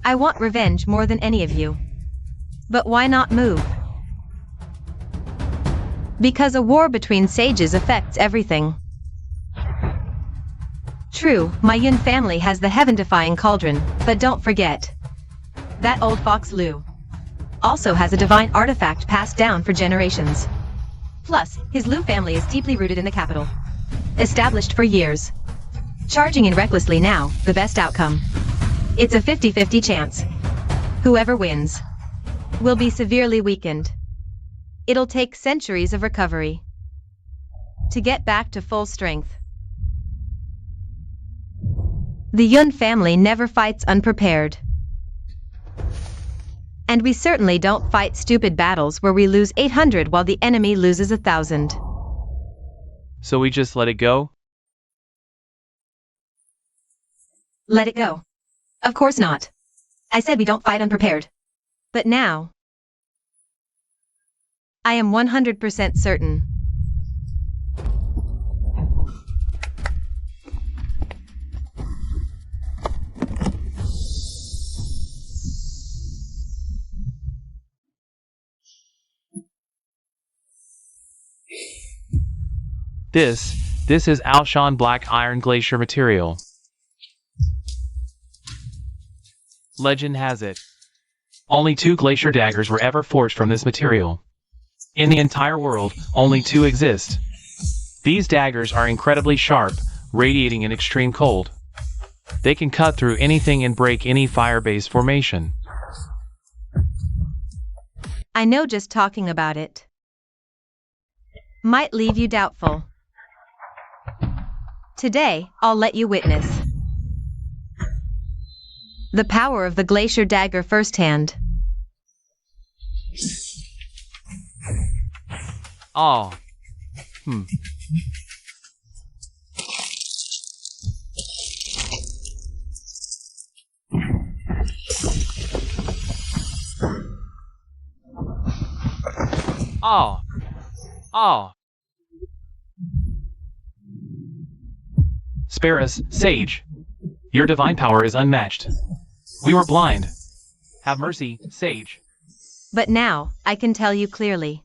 I want revenge more than any of you. But why not move? Because a war between sages affects everything. True, my Yun family has the heaven-defying cauldron, but don't forget. That old fox Lu also has a divine artifact passed down for generations. Plus, his Lu family is deeply rooted in the capital. Established for years. Charging in recklessly now, the best outcome. It's a 50-50 chance. Whoever wins will be severely weakened. It'll take centuries of recovery to get back to full strength. The Yun family never fights unprepared. And we certainly don't fight stupid battles where we lose 800 while the enemy loses 1,000. So we just let it go? Let it go. Of course not. I said we don't fight unprepared. But now, I am 100% certain. This is Alshan Black Iron Glacier material. Legend has it, only 2 glacier daggers were ever forged from this material. In the entire world, only 2 exist. These daggers are incredibly sharp, radiating an extreme cold. They can cut through anything and break any fire-based formation. I know just talking about it might leave you doubtful. Today, I'll let you witness the power of the glacier dagger firsthand. Oh. Oh. Spare us, Sage. Your divine power is unmatched. We were blind. Have mercy, Sage. But now, I can tell you clearly.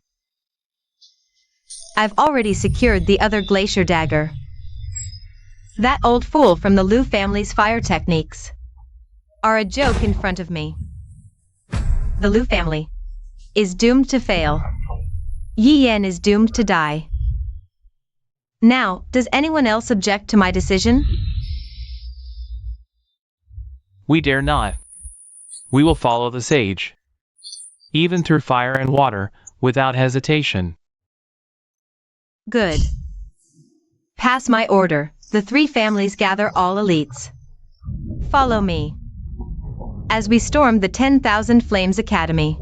I've already secured the other glacier dagger. That old fool from the Lu family's fire techniques are a joke in front of me. The Lu family is doomed to fail. Yi Yan is doomed to die. Now, does anyone else object to my decision? We dare not. We will follow the sage, even through fire and water, without hesitation. Good. Pass my order. The 3 families gather all elites. Follow me as we storm the 10,000 Flames Academy.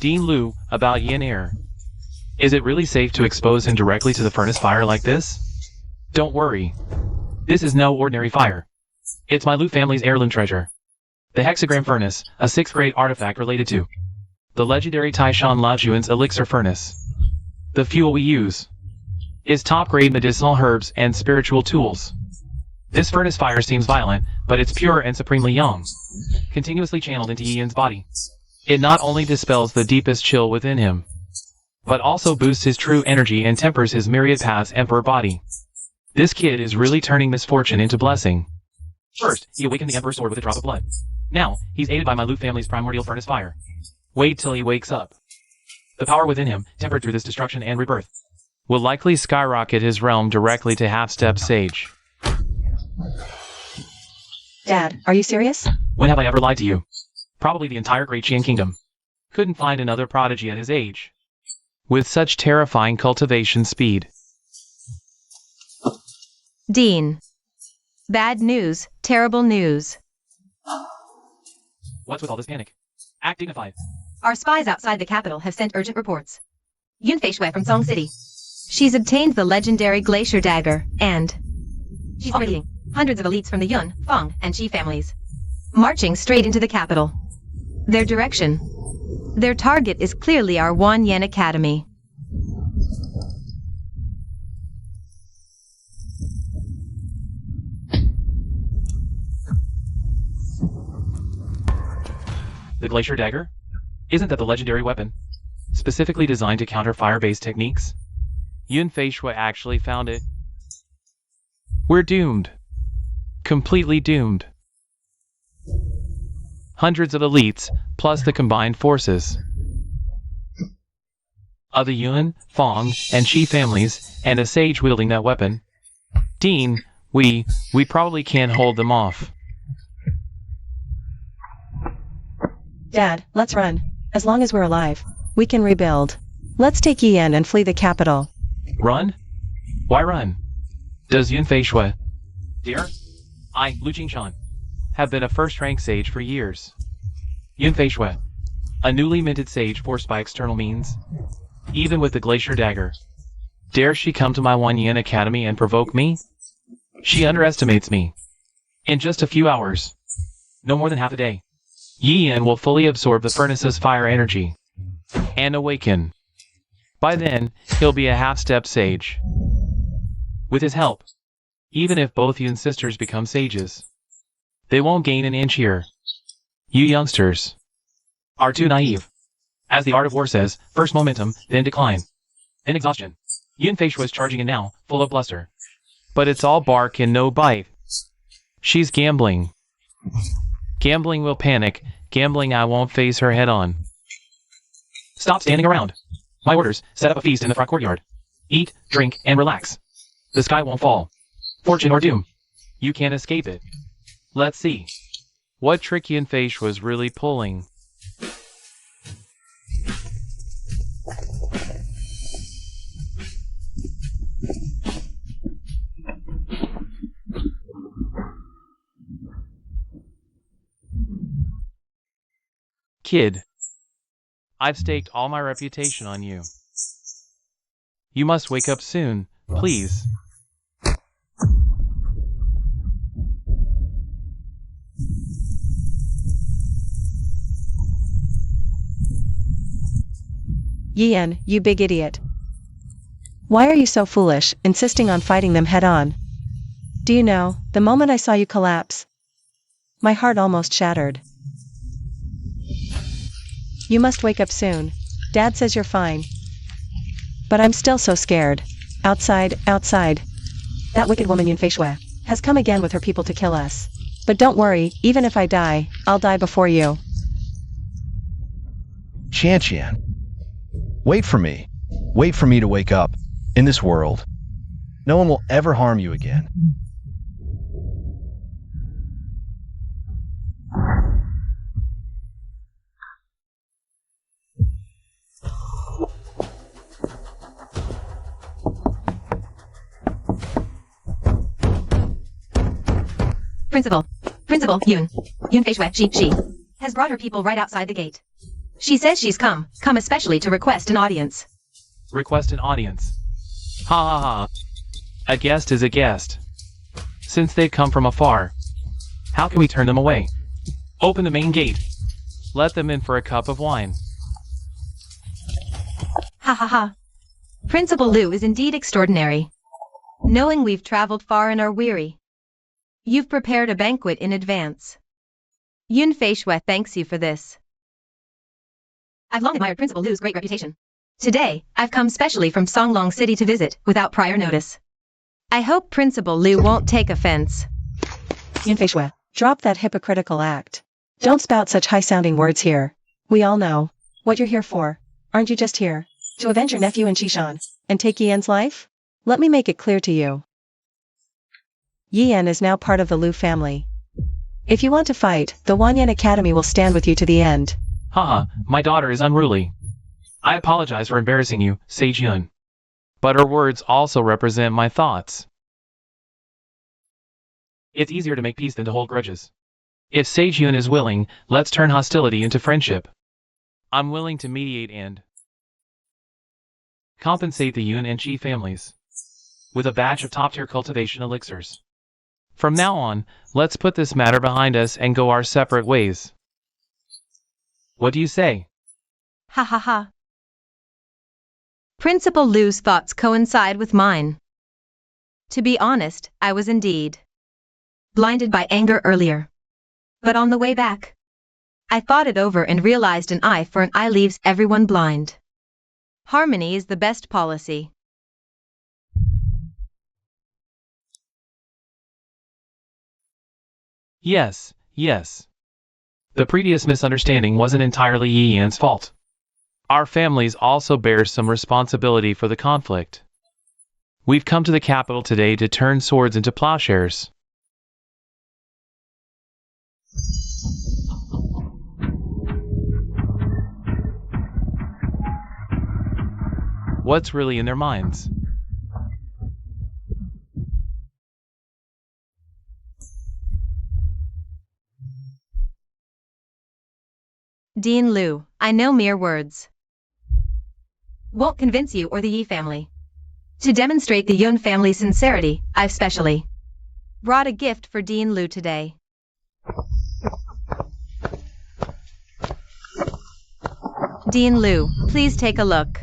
Dean Lu, about Yin Air. Is it really safe to expose him directly to the furnace fire like this? Don't worry. This is no ordinary fire. It's my Lu family's heirloom treasure. The hexagram furnace, a 6th grade artifact related to the legendary Taishan Lajuan's elixir furnace. The fuel we use is top-grade medicinal herbs and spiritual tools. This furnace fire seems violent, but it's pure and supremely young, continuously channeled into Yi Yan's body. It not only dispels the deepest chill within him, but also boosts his true energy and tempers his myriad paths emperor body. This kid is really turning misfortune into blessing. First, he awakened the Emperor's sword with a drop of blood. Now, he's aided by my Lu family's primordial furnace fire. Wait till he wakes up. The power within him, tempered through this destruction and rebirth, will likely skyrocket his realm directly to half-step sage. Dad, are you serious? When have I ever lied to you? Probably the entire Great Qian Kingdom. Couldn't find another prodigy at his age with such terrifying cultivation speed. Dean. Bad news, terrible news. What's with all this panic? Act dignified. Our spies outside the capital have sent urgent reports. Yun Feishui from Song City. She's obtained the legendary Glacier Dagger, and she's already hundreds of elites from the Yun, Feng, and Qi families, marching straight into the capital. Their target is clearly our Wan Yan Academy. The Glacier Dagger? Isn't that the legendary weapon? Specifically designed to counter fire-based techniques? Yun Feishui actually found it. We're doomed. Completely doomed. Hundreds of elites, plus the combined forces of the Yun, Feng, and Qi families, and a sage wielding that weapon. Dean, we probably can't hold them off. Dad, let's run. As long as we're alive, we can rebuild. Let's take Yan and flee the capital. Run? Why run? Does Yun Feishui, dear, I, Lu Jingshan, have been a first-rank sage for years. Yun Feishui, a newly minted sage forced by external means. Even with the Glacier Dagger, dare she come to my Wan Yan Academy and provoke me? She underestimates me. In just a few hours, no more than half a day, Yi Yan will fully absorb the furnace's fire energy and awaken. By then, he'll be a half-step sage. With his help, even if both Yun sisters become sages, they won't gain an inch here. You youngsters are too naive. As the art of war says, first momentum, then decline, then exhaustion. Yun Feishui was charging in now, full of bluster. But it's all bark and no bite. She's gambling. Gambling will panic, gambling I won't face her head on. Stop standing around. My orders, set up a feast in the front courtyard. Eat, drink, and relax. The sky won't fall. Fortune or doom. You can't escape it. Let's see what trick Yun Feishui was really pulling. Kid, I've staked all my reputation on you. You must wake up soon, please. Yan, you big idiot. Why are you so foolish, insisting on fighting them head-on? Do you know, the moment I saw you collapse, my heart almost shattered. You must wake up soon. Dad says you're fine. But I'm still so scared. Outside. That wicked woman Yun Feishui has come again with her people to kill us. But don't worry, even if I die, I'll die before you. Qian, wait for me. Wait for me to wake up. In this world, no one will ever harm you again. Principal, Yun Feishui, she has brought her people right outside the gate. She says she's come especially to request an audience. Request an audience. Ha ha ha. A guest is a guest. Since they've come from afar, how can we turn them away? Open the main gate. Let them in for a cup of wine. Ha ha ha. Principal Lu is indeed extraordinary. Knowing we've traveled far and are weary, you've prepared a banquet in advance. Yun Feishui thanks you for this. I've long admired Principal Lu's great reputation. Today, I've come specially from Songlong City to visit, without prior notice. I hope Principal Liu won't take offense. Yunfei Shui, drop that hypocritical act. Don't spout such high-sounding words here. We all know what you're here for. Aren't you just here to avenge your nephew and Qishan, and take Yian's life? Let me make it clear to you. Yian is now part of the Liu family. If you want to fight, the Wanyan Academy will stand with you to the end. Haha, my daughter is unruly. I apologize for embarrassing you, Sage Yun. But her words also represent my thoughts. It's easier to make peace than to hold grudges. If Sage Yun is willing, let's turn hostility into friendship. I'm willing to mediate and compensate the Yun and Qi families with a batch of top-tier cultivation elixirs. From now on, let's put this matter behind us and go our separate ways. What do you say? Ha ha ha. Principal Liu's thoughts coincide with mine. To be honest, I was indeed blinded by anger earlier. But on the way back, I thought it over and realized an eye for an eye leaves everyone blind. Harmony is the best policy. Yes, yes. The previous misunderstanding wasn't entirely Yi Yan's fault. Our families also bear some responsibility for the conflict. We've come to the capital today to turn swords into plowshares. What's really in their minds? Dean Liu, I know mere words won't convince you or the Yi family. To demonstrate the Yun family's sincerity, I've specially brought a gift for Dean Liu today. Dean Liu, please take a look.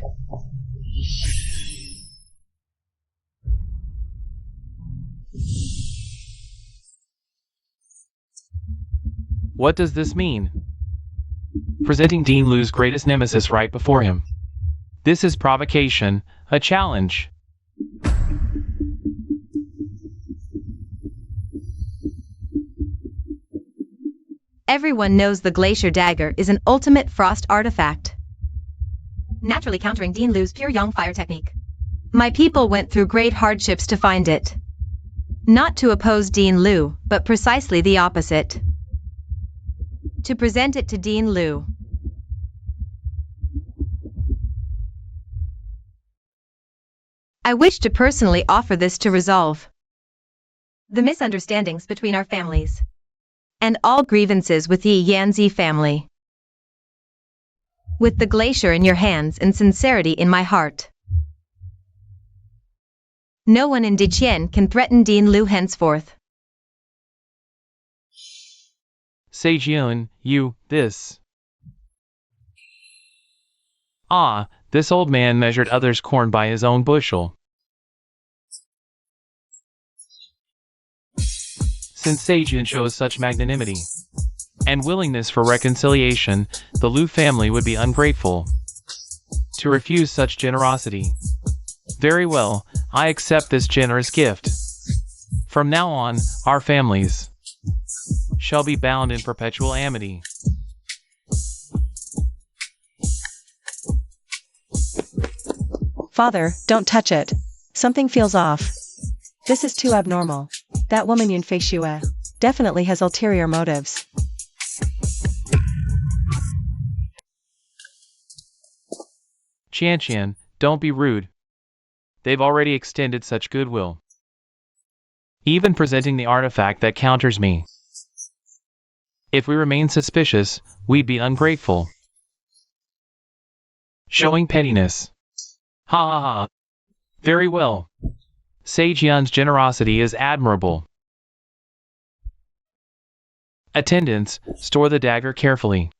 What does this mean? Presenting Dean Liu's greatest nemesis right before him. This is provocation, a challenge. Everyone knows the Glacier Dagger is an ultimate frost artifact, naturally countering Dean Liu's pure Yang fire technique. My people went through great hardships to find it. Not to oppose Dean Liu, but precisely the opposite. To present it to Dean Liu. I wish to personally offer this to resolve the misunderstandings between our families and all grievances with Yi Yanzi family. With the glacier in your hands and sincerity in my heart, no one in Diqian can threaten Dean Liu henceforth. Sage Yun, this. Ah, this old man measured others' corn by his own bushel. Since Sage Yun shows such magnanimity and willingness for reconciliation, the Liu family would be ungrateful to refuse such generosity. Very well, I accept this generous gift. From now on, our families shall be bound in perpetual amity. Father, don't touch it. Something feels off. This is too abnormal. That woman Yunfei Shui definitely has ulterior motives. Qian, don't be rude. They've already extended such goodwill, even presenting the artifact that counters me. If we remain suspicious, we'd be ungrateful, showing pettiness. Ha ha ha. Very well. Sage Yun's generosity is admirable. Attendants, store the dagger carefully.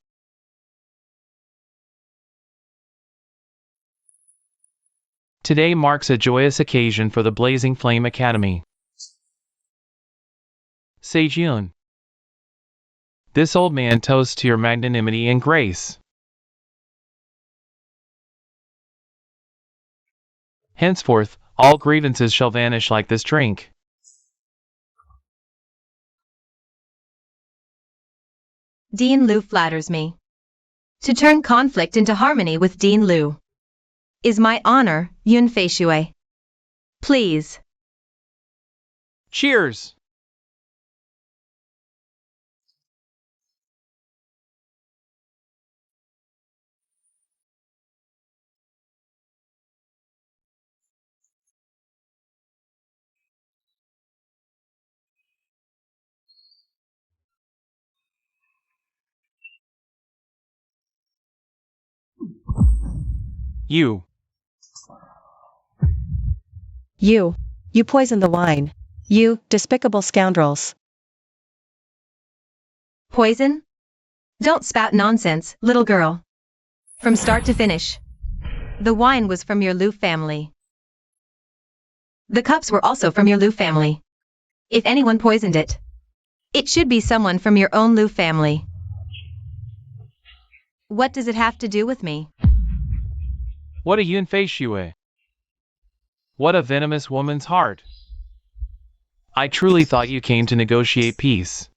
Today marks a joyous occasion for the Blazing Flame Academy. Sage Yun, this old man toasts to your magnanimity and grace. Henceforth, all grievances shall vanish like this drink. Dean Lu flatters me. To turn conflict into harmony with Dean Lu is my honor, Yun Fei Shui. Please. Cheers! You. You poisoned the wine. You despicable scoundrels. Poison? Don't spout nonsense, little girl. From start to finish, the wine was from your Lu family. The cups were also from your Lu family. If anyone poisoned it, it should be someone from your own Lu family. What does it have to do with me? What a Yun Fei Shui. What a venomous woman's heart. I truly thought you came to negotiate peace.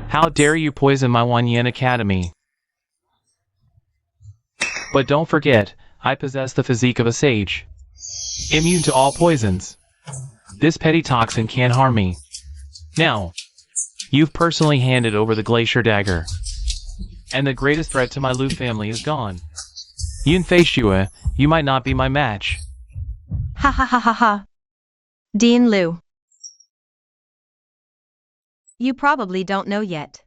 How dare you poison my Wanyan Academy? But don't forget, I possess the physique of a sage, immune to all poisons. This petty toxin can't harm me. Now, you've personally handed over the glacier dagger, and the greatest threat to my Lu family is gone. Yun Fei Shui, you might not be my match. Ha ha ha ha ha. Dean Lu. You probably don't know yet.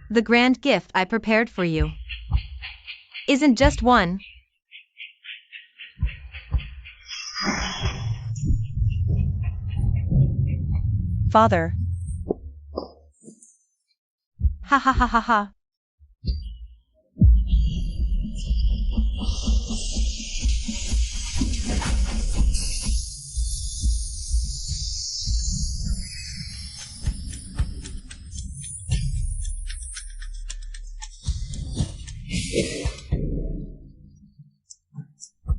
The grand gift I prepared for you isn't just one. Father. Ha ha ha ha ha.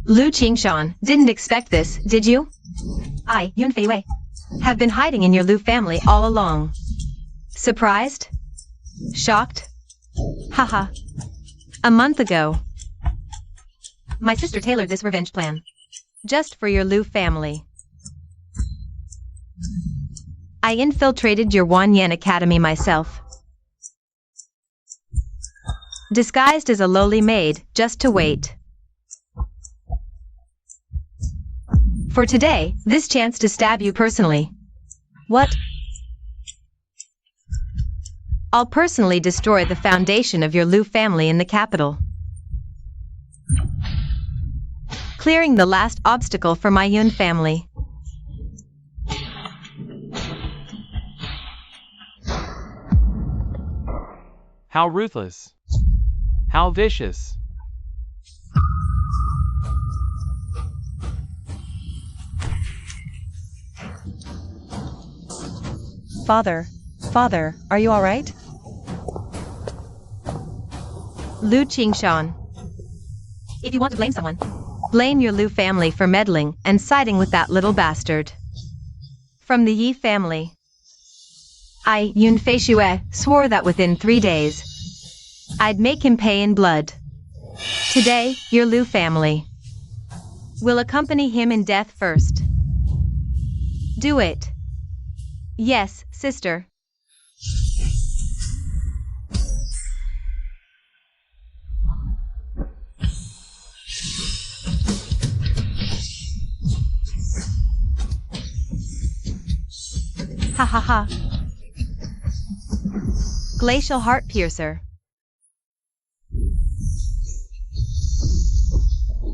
Lu Qingshan, didn't expect this, did you? I, Yun Fei Wei, have been hiding in your Lu family all along. Surprised? Shocked? Haha. A month ago, my sister tailored this revenge plan, just for your Lu family. I infiltrated your Wanyan Academy myself, disguised as a lowly maid, just to wait for today, this chance to stab you personally. What? I'll personally destroy the foundation of your Lu family in the capital, clearing the last obstacle for my Yun family. How ruthless. How vicious. Father, are you all right? Lu Qingshan. If you want to blame someone, blame your Lu family for meddling and siding with that little bastard. From the Yi family, I, Yun Fei Shui, swore that within 3 days, I'd make him pay in blood. Today, your Lu family will accompany him in death first. Do it. Yes, sister. Ha ha ha. Glacial heart piercer.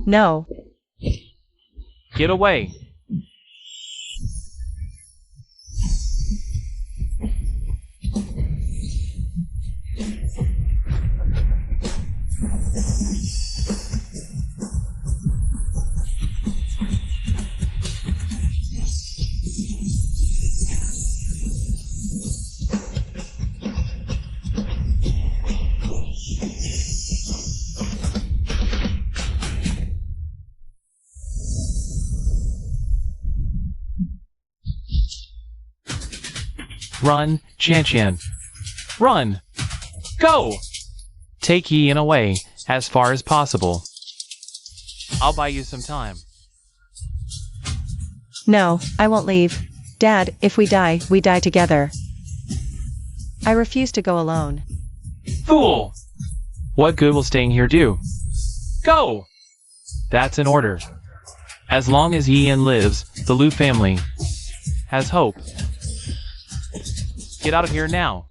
No. Get away. Run, Qian. Run! Go! Take Yian away, as far as possible. I'll buy you some time. No, I won't leave. Dad, if we die together. I refuse to go alone. Fool! What good will staying here do? Go! That's an order. As long as Yian lives, the Lu family has hope. Get out of here now.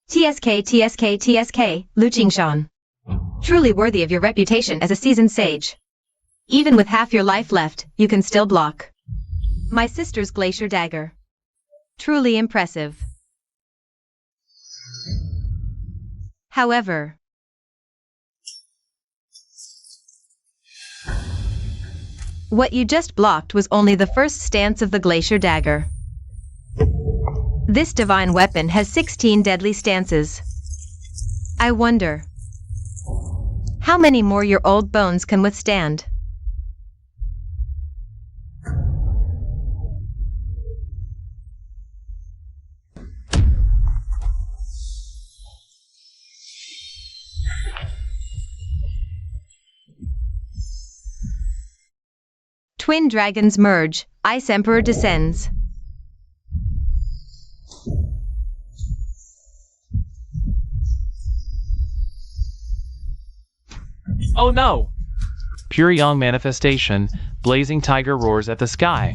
TSK, Lu Qingshan. Truly worthy of your reputation as a seasoned sage. Even with half your life left, you can still block. My sister's glacier dagger. Truly impressive. However, what you just blocked was only the first stance of the glacier dagger. This divine weapon has 16 deadly stances. I wonder, how many more your old bones can withstand? Twin dragons merge, Ice Emperor descends. Oh no! Pure Yang manifestation, blazing tiger roars at the sky.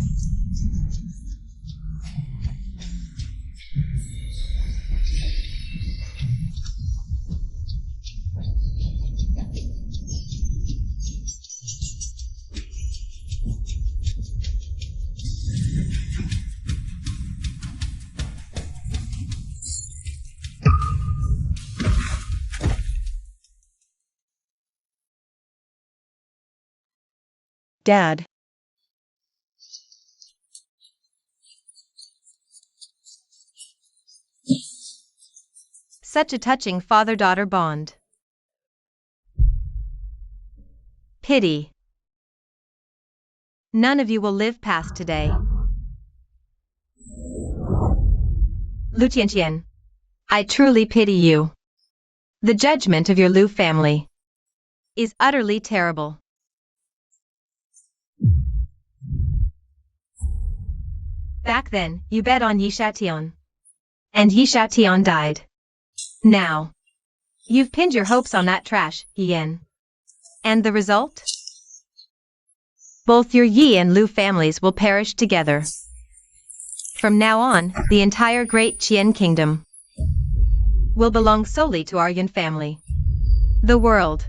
Dad. Such a touching father-daughter bond. Pity. None of you will live past today. Lu Qian, I truly pity you. The judgment of your Lu family is utterly terrible. Back then, you bet on Yi Shatian. And Yi Shatian died. Now, you've pinned your hopes on that trash, Yian. And the result? Both your Yi and Lu families will perish together. From now on, the entire Great Qian Kingdom will belong solely to our Yun family. The world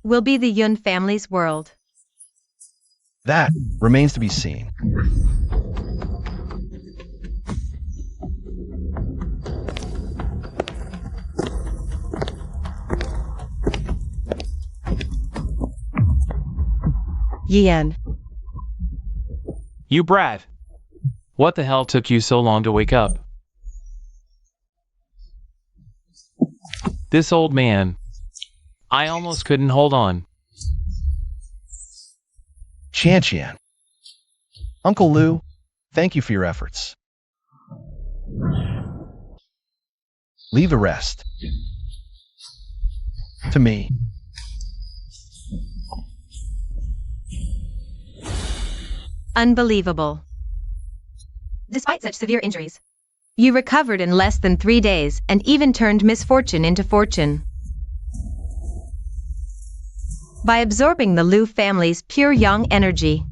will be the Yun family's world. That remains to be seen. Yian. You brat! What the hell took you so long to wake up? This old man. I almost couldn't hold on. Qian. Uncle Lu, thank you for your efforts. Leave the rest to me. Unbelievable. Despite such severe injuries, you recovered in less than 3 days and even turned misfortune into fortune. By absorbing the Lu family's pure Yang energy.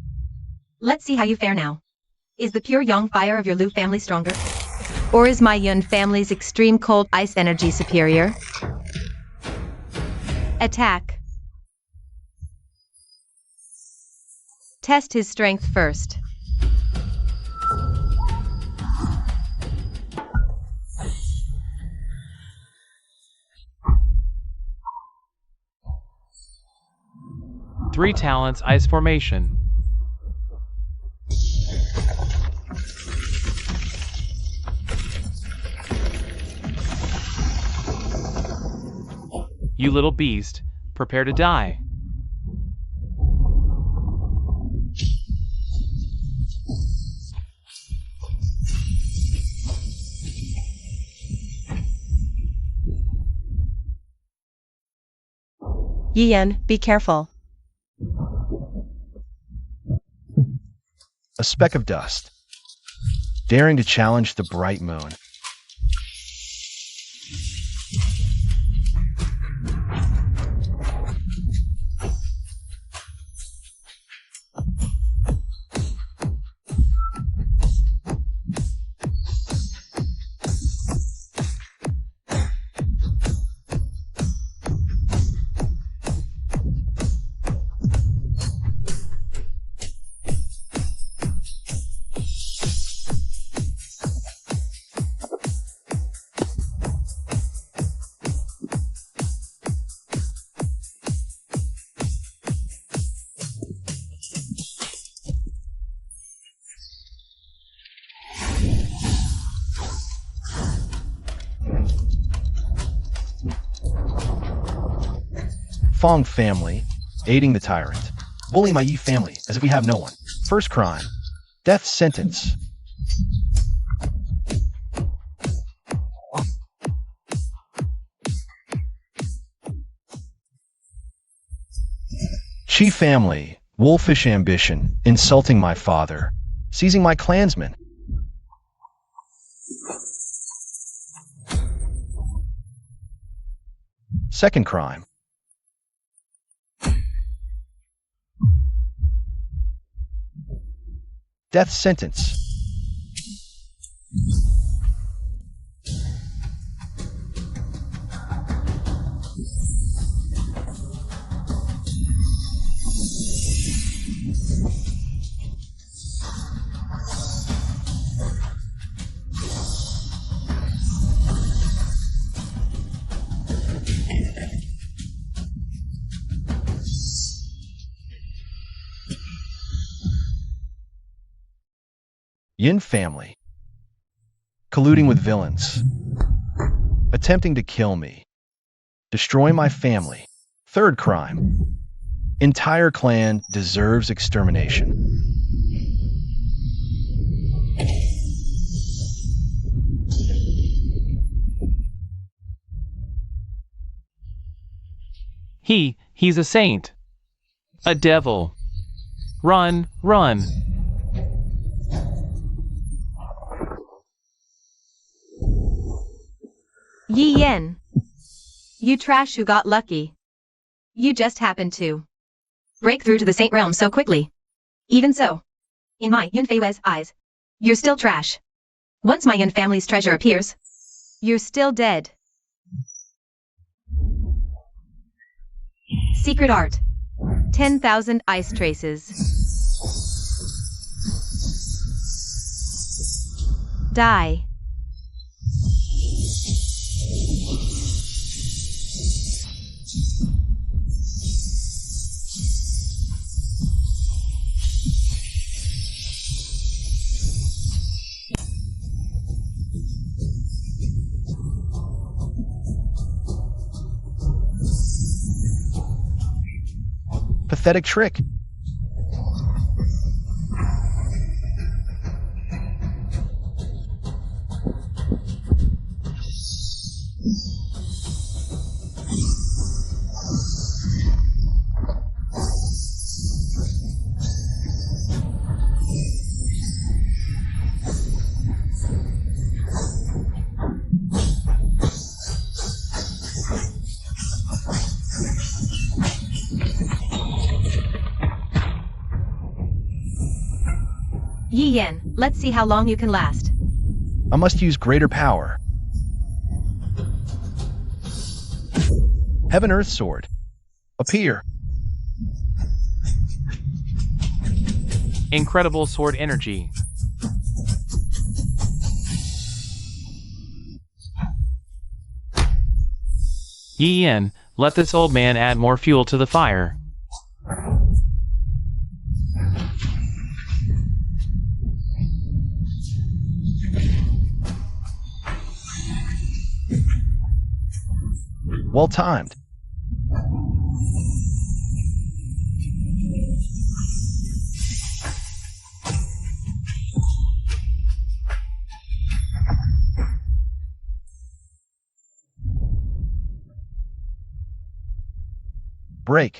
Let's see how you fare now. Is the pure Yang fire of your Lu family stronger? Or is my Yun family's extreme cold ice energy superior? Attack. Test his strength first. Three talents, ice formation. You little beast, prepare to die. Yin, be careful. A speck of dust, daring to challenge the bright moon. Fong family, aiding the tyrant. Bully my Yi family as if we have no one. First crime, death sentence. Chi family, wolfish ambition, insulting my father, seizing my clansmen. Second crime. Death sentence. Yin family, colluding with villains, attempting to kill me, destroy my family. Third crime, entire clan deserves extermination. He's a saint. A devil. Run, run. Yi Yen. You trash who got lucky. You just happened to break through to the Saint Realm so quickly. Even so, in my Yun Feiwei's eyes, you're still trash. Once my Yun family's treasure appears, you're still dead. Secret art. 10,000 ice traces. Die. Pathetic trick. Yi Yen, let's see how long you can last. I must use greater power. Heaven Earth Sword. Appear. Incredible sword energy. Yi Yen, let this old man add more fuel to the fire. Well timed. break.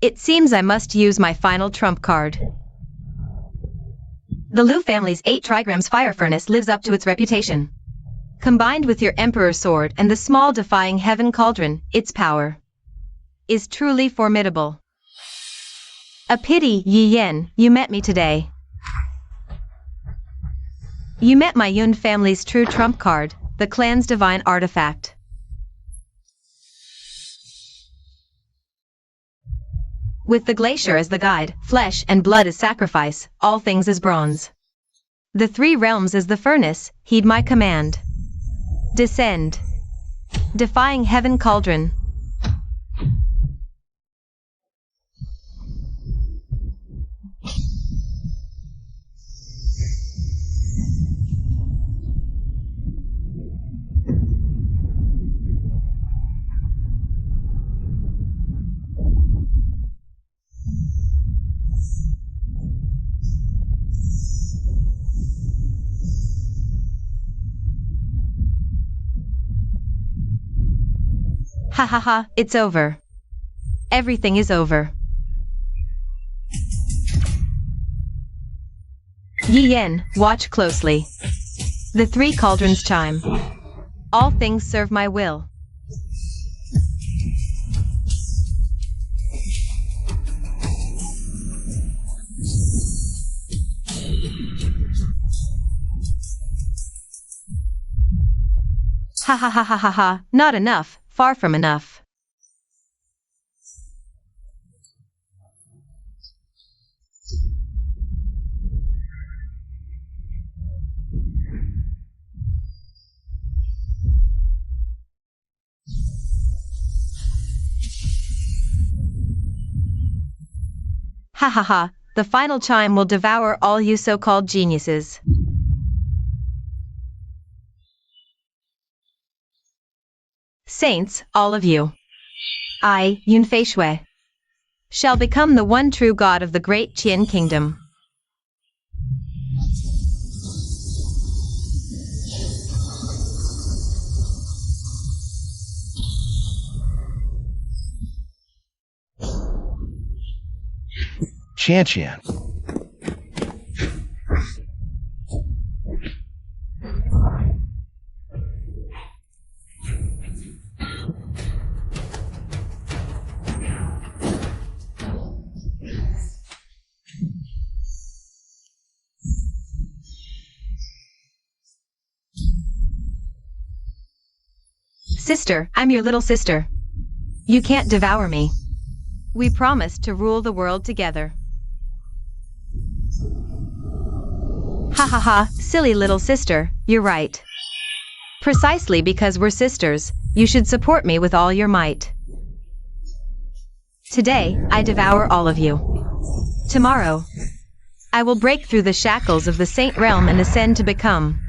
It seems I must use my final trump card. The Lu family's 8 trigrams fire furnace lives up to its reputation. Combined with your Emperor's sword and the small defying heaven cauldron, its power is truly formidable. A pity, Yi Yen, you met me today. You met my Yun family's true trump card, the clan's divine artifact. With the glacier as the guide, flesh and blood as sacrifice, all things as bronze. The 3 realms as the furnace, heed my command. Descend. Defying heaven cauldron. Ha ha ha, it's over. Everything is over. Yi Yen, watch closely. The 3 cauldrons chime. All things serve my will. Ha ha ha ha ha ha, not enough. Far from enough. Ha ha ha, the final chime will devour all you so-called geniuses. Saints, all of you. I, Yun Fei Shui, shall become the one true God of the great Qian kingdom. Qian. Sister, I'm your little sister. You can't devour me. We promised to rule the world together. Ha ha ha, silly little sister, you're right. Precisely because we're sisters, you should support me with all your might. Today, I devour all of you. Tomorrow, I will break through the shackles of the Saint Realm and ascend to become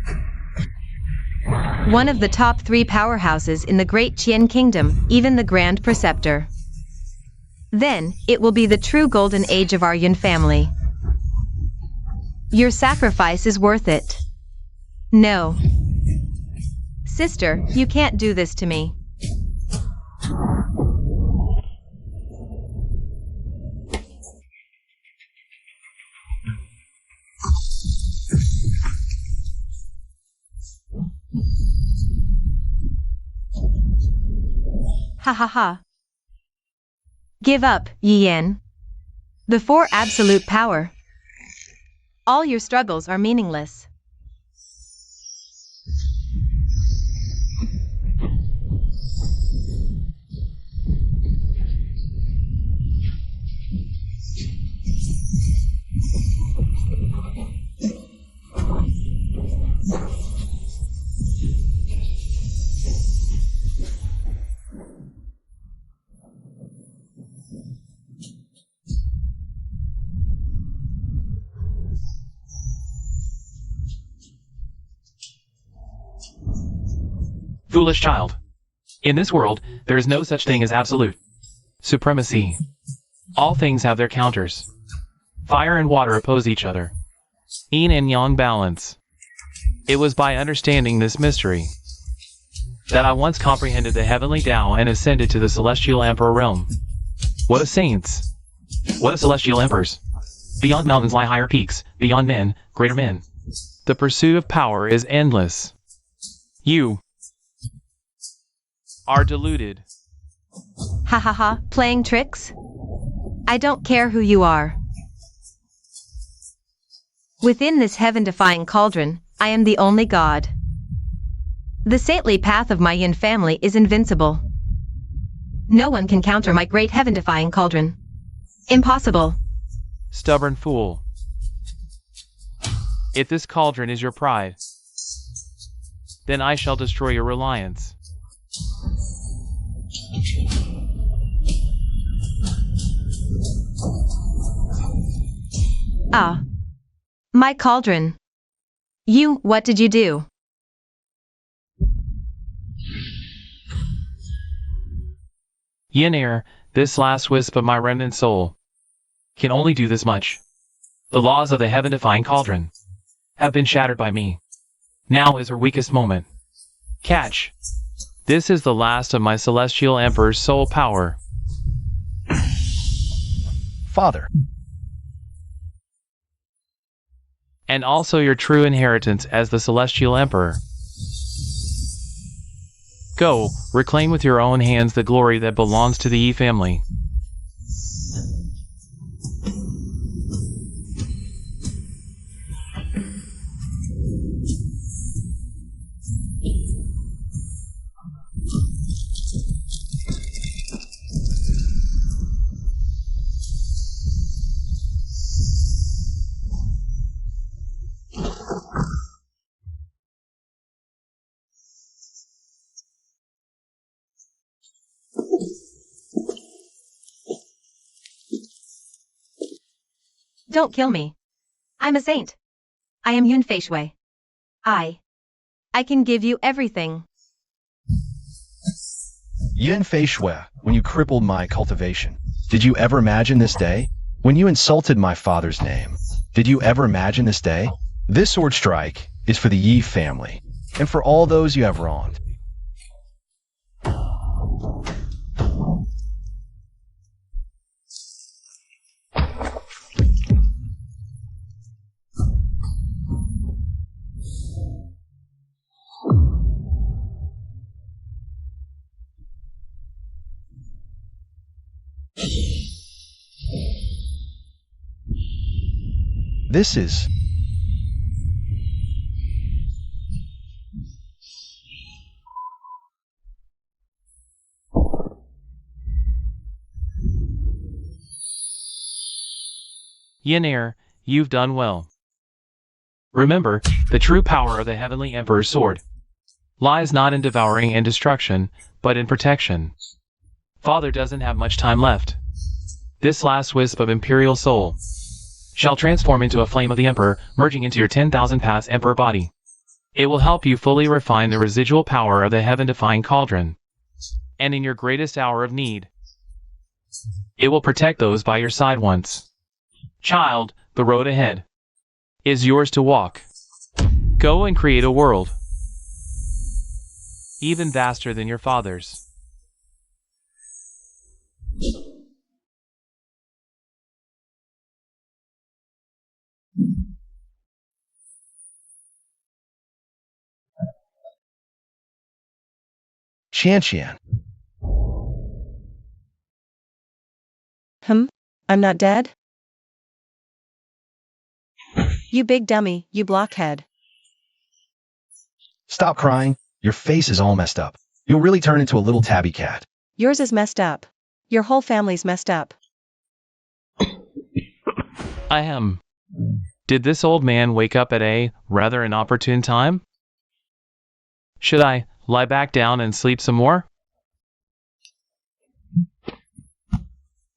one of the top 3 powerhouses in the great Qian kingdom, even the Grand Preceptor. Then, it will be the true golden age of our Yun family. Your sacrifice is worth it. No. Sister, you can't do this to me. Ha ha ha. Give up, Yi Yen. Before absolute power, all your struggles are meaningless. Foolish child. In this world, there is no such thing as absolute supremacy. All things have their counters. Fire and water oppose each other. Yin and yang balance. It was by understanding this mystery that I once comprehended the heavenly Tao and ascended to the celestial emperor realm. What of saints? What of celestial emperors? Beyond mountains lie higher peaks, beyond men, greater men. The pursuit of power is endless. You are deluded. Ha ha ha, playing tricks? I don't care who you are. Within this heaven-defying cauldron, I am the only god. The saintly path of my yin family is invincible. No one can counter my great heaven-defying cauldron. Impossible. Stubborn fool. If this cauldron is your pride, then I shall destroy your reliance. Ah. My cauldron. What did you do? Yin air, this last wisp of my remnant soul, can only do this much. The laws of the heaven-defying cauldron have been shattered by me. Now is her weakest moment. Catch. This is the last of my celestial emperor's soul power. Father. And also your true inheritance as the celestial emperor. Go, reclaim with your own hands the glory that belongs to the Yi family. Don't kill me. I'm a saint. I am Yun Fei Shui. I can give you everything. Yin Fei Shui, when you crippled my cultivation, did you ever imagine this day? When you insulted my father's name, did you ever imagine this day? This sword strike is for the Yi family, and for all those you have wronged. This is Yin air, you've done well. Remember, the true power of the heavenly emperor's sword lies not in devouring and destruction, but in protection. Father doesn't have much time left. This last wisp of imperial soul shall transform into a flame of the emperor, merging into your 10,000 paths emperor body. It will help you fully refine the residual power of the heaven-defying cauldron. And in your greatest hour of need, it will protect those by your side once. Child, the road ahead is yours to walk. Go and create a world even vaster than your father's. Qian. I'm not dead? You big dummy, you blockhead. Stop crying. Your face is all messed up. You'll really turn into a little tabby cat. Yours is messed up. Your whole family's messed up. I am. Did this old man wake up at a rather inopportune time? Should I lie back down and sleep some more?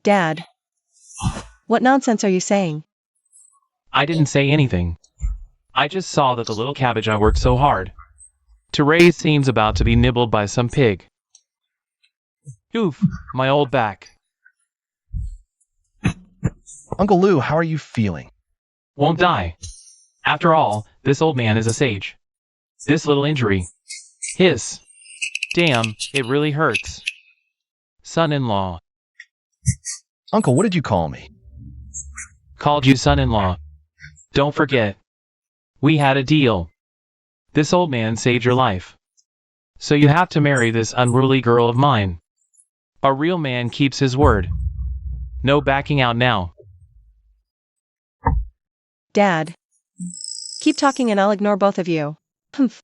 Dad. What nonsense are you saying? I didn't say anything. I just saw that the little cabbage I worked so hard to raise seems about to be nibbled by some pig. Oof, my old back. Uncle Lou, how are you feeling? Won't die. After all, this old man is a sage. This little injury. Hiss. Damn, it really hurts. Son-in-law. Uncle, what did you call me? Called you son-in-law. Don't forget. We had a deal. This old man saved your life. So you have to marry this unruly girl of mine. A real man keeps his word. No backing out now. Dad. Keep talking and I'll ignore both of you. Humph.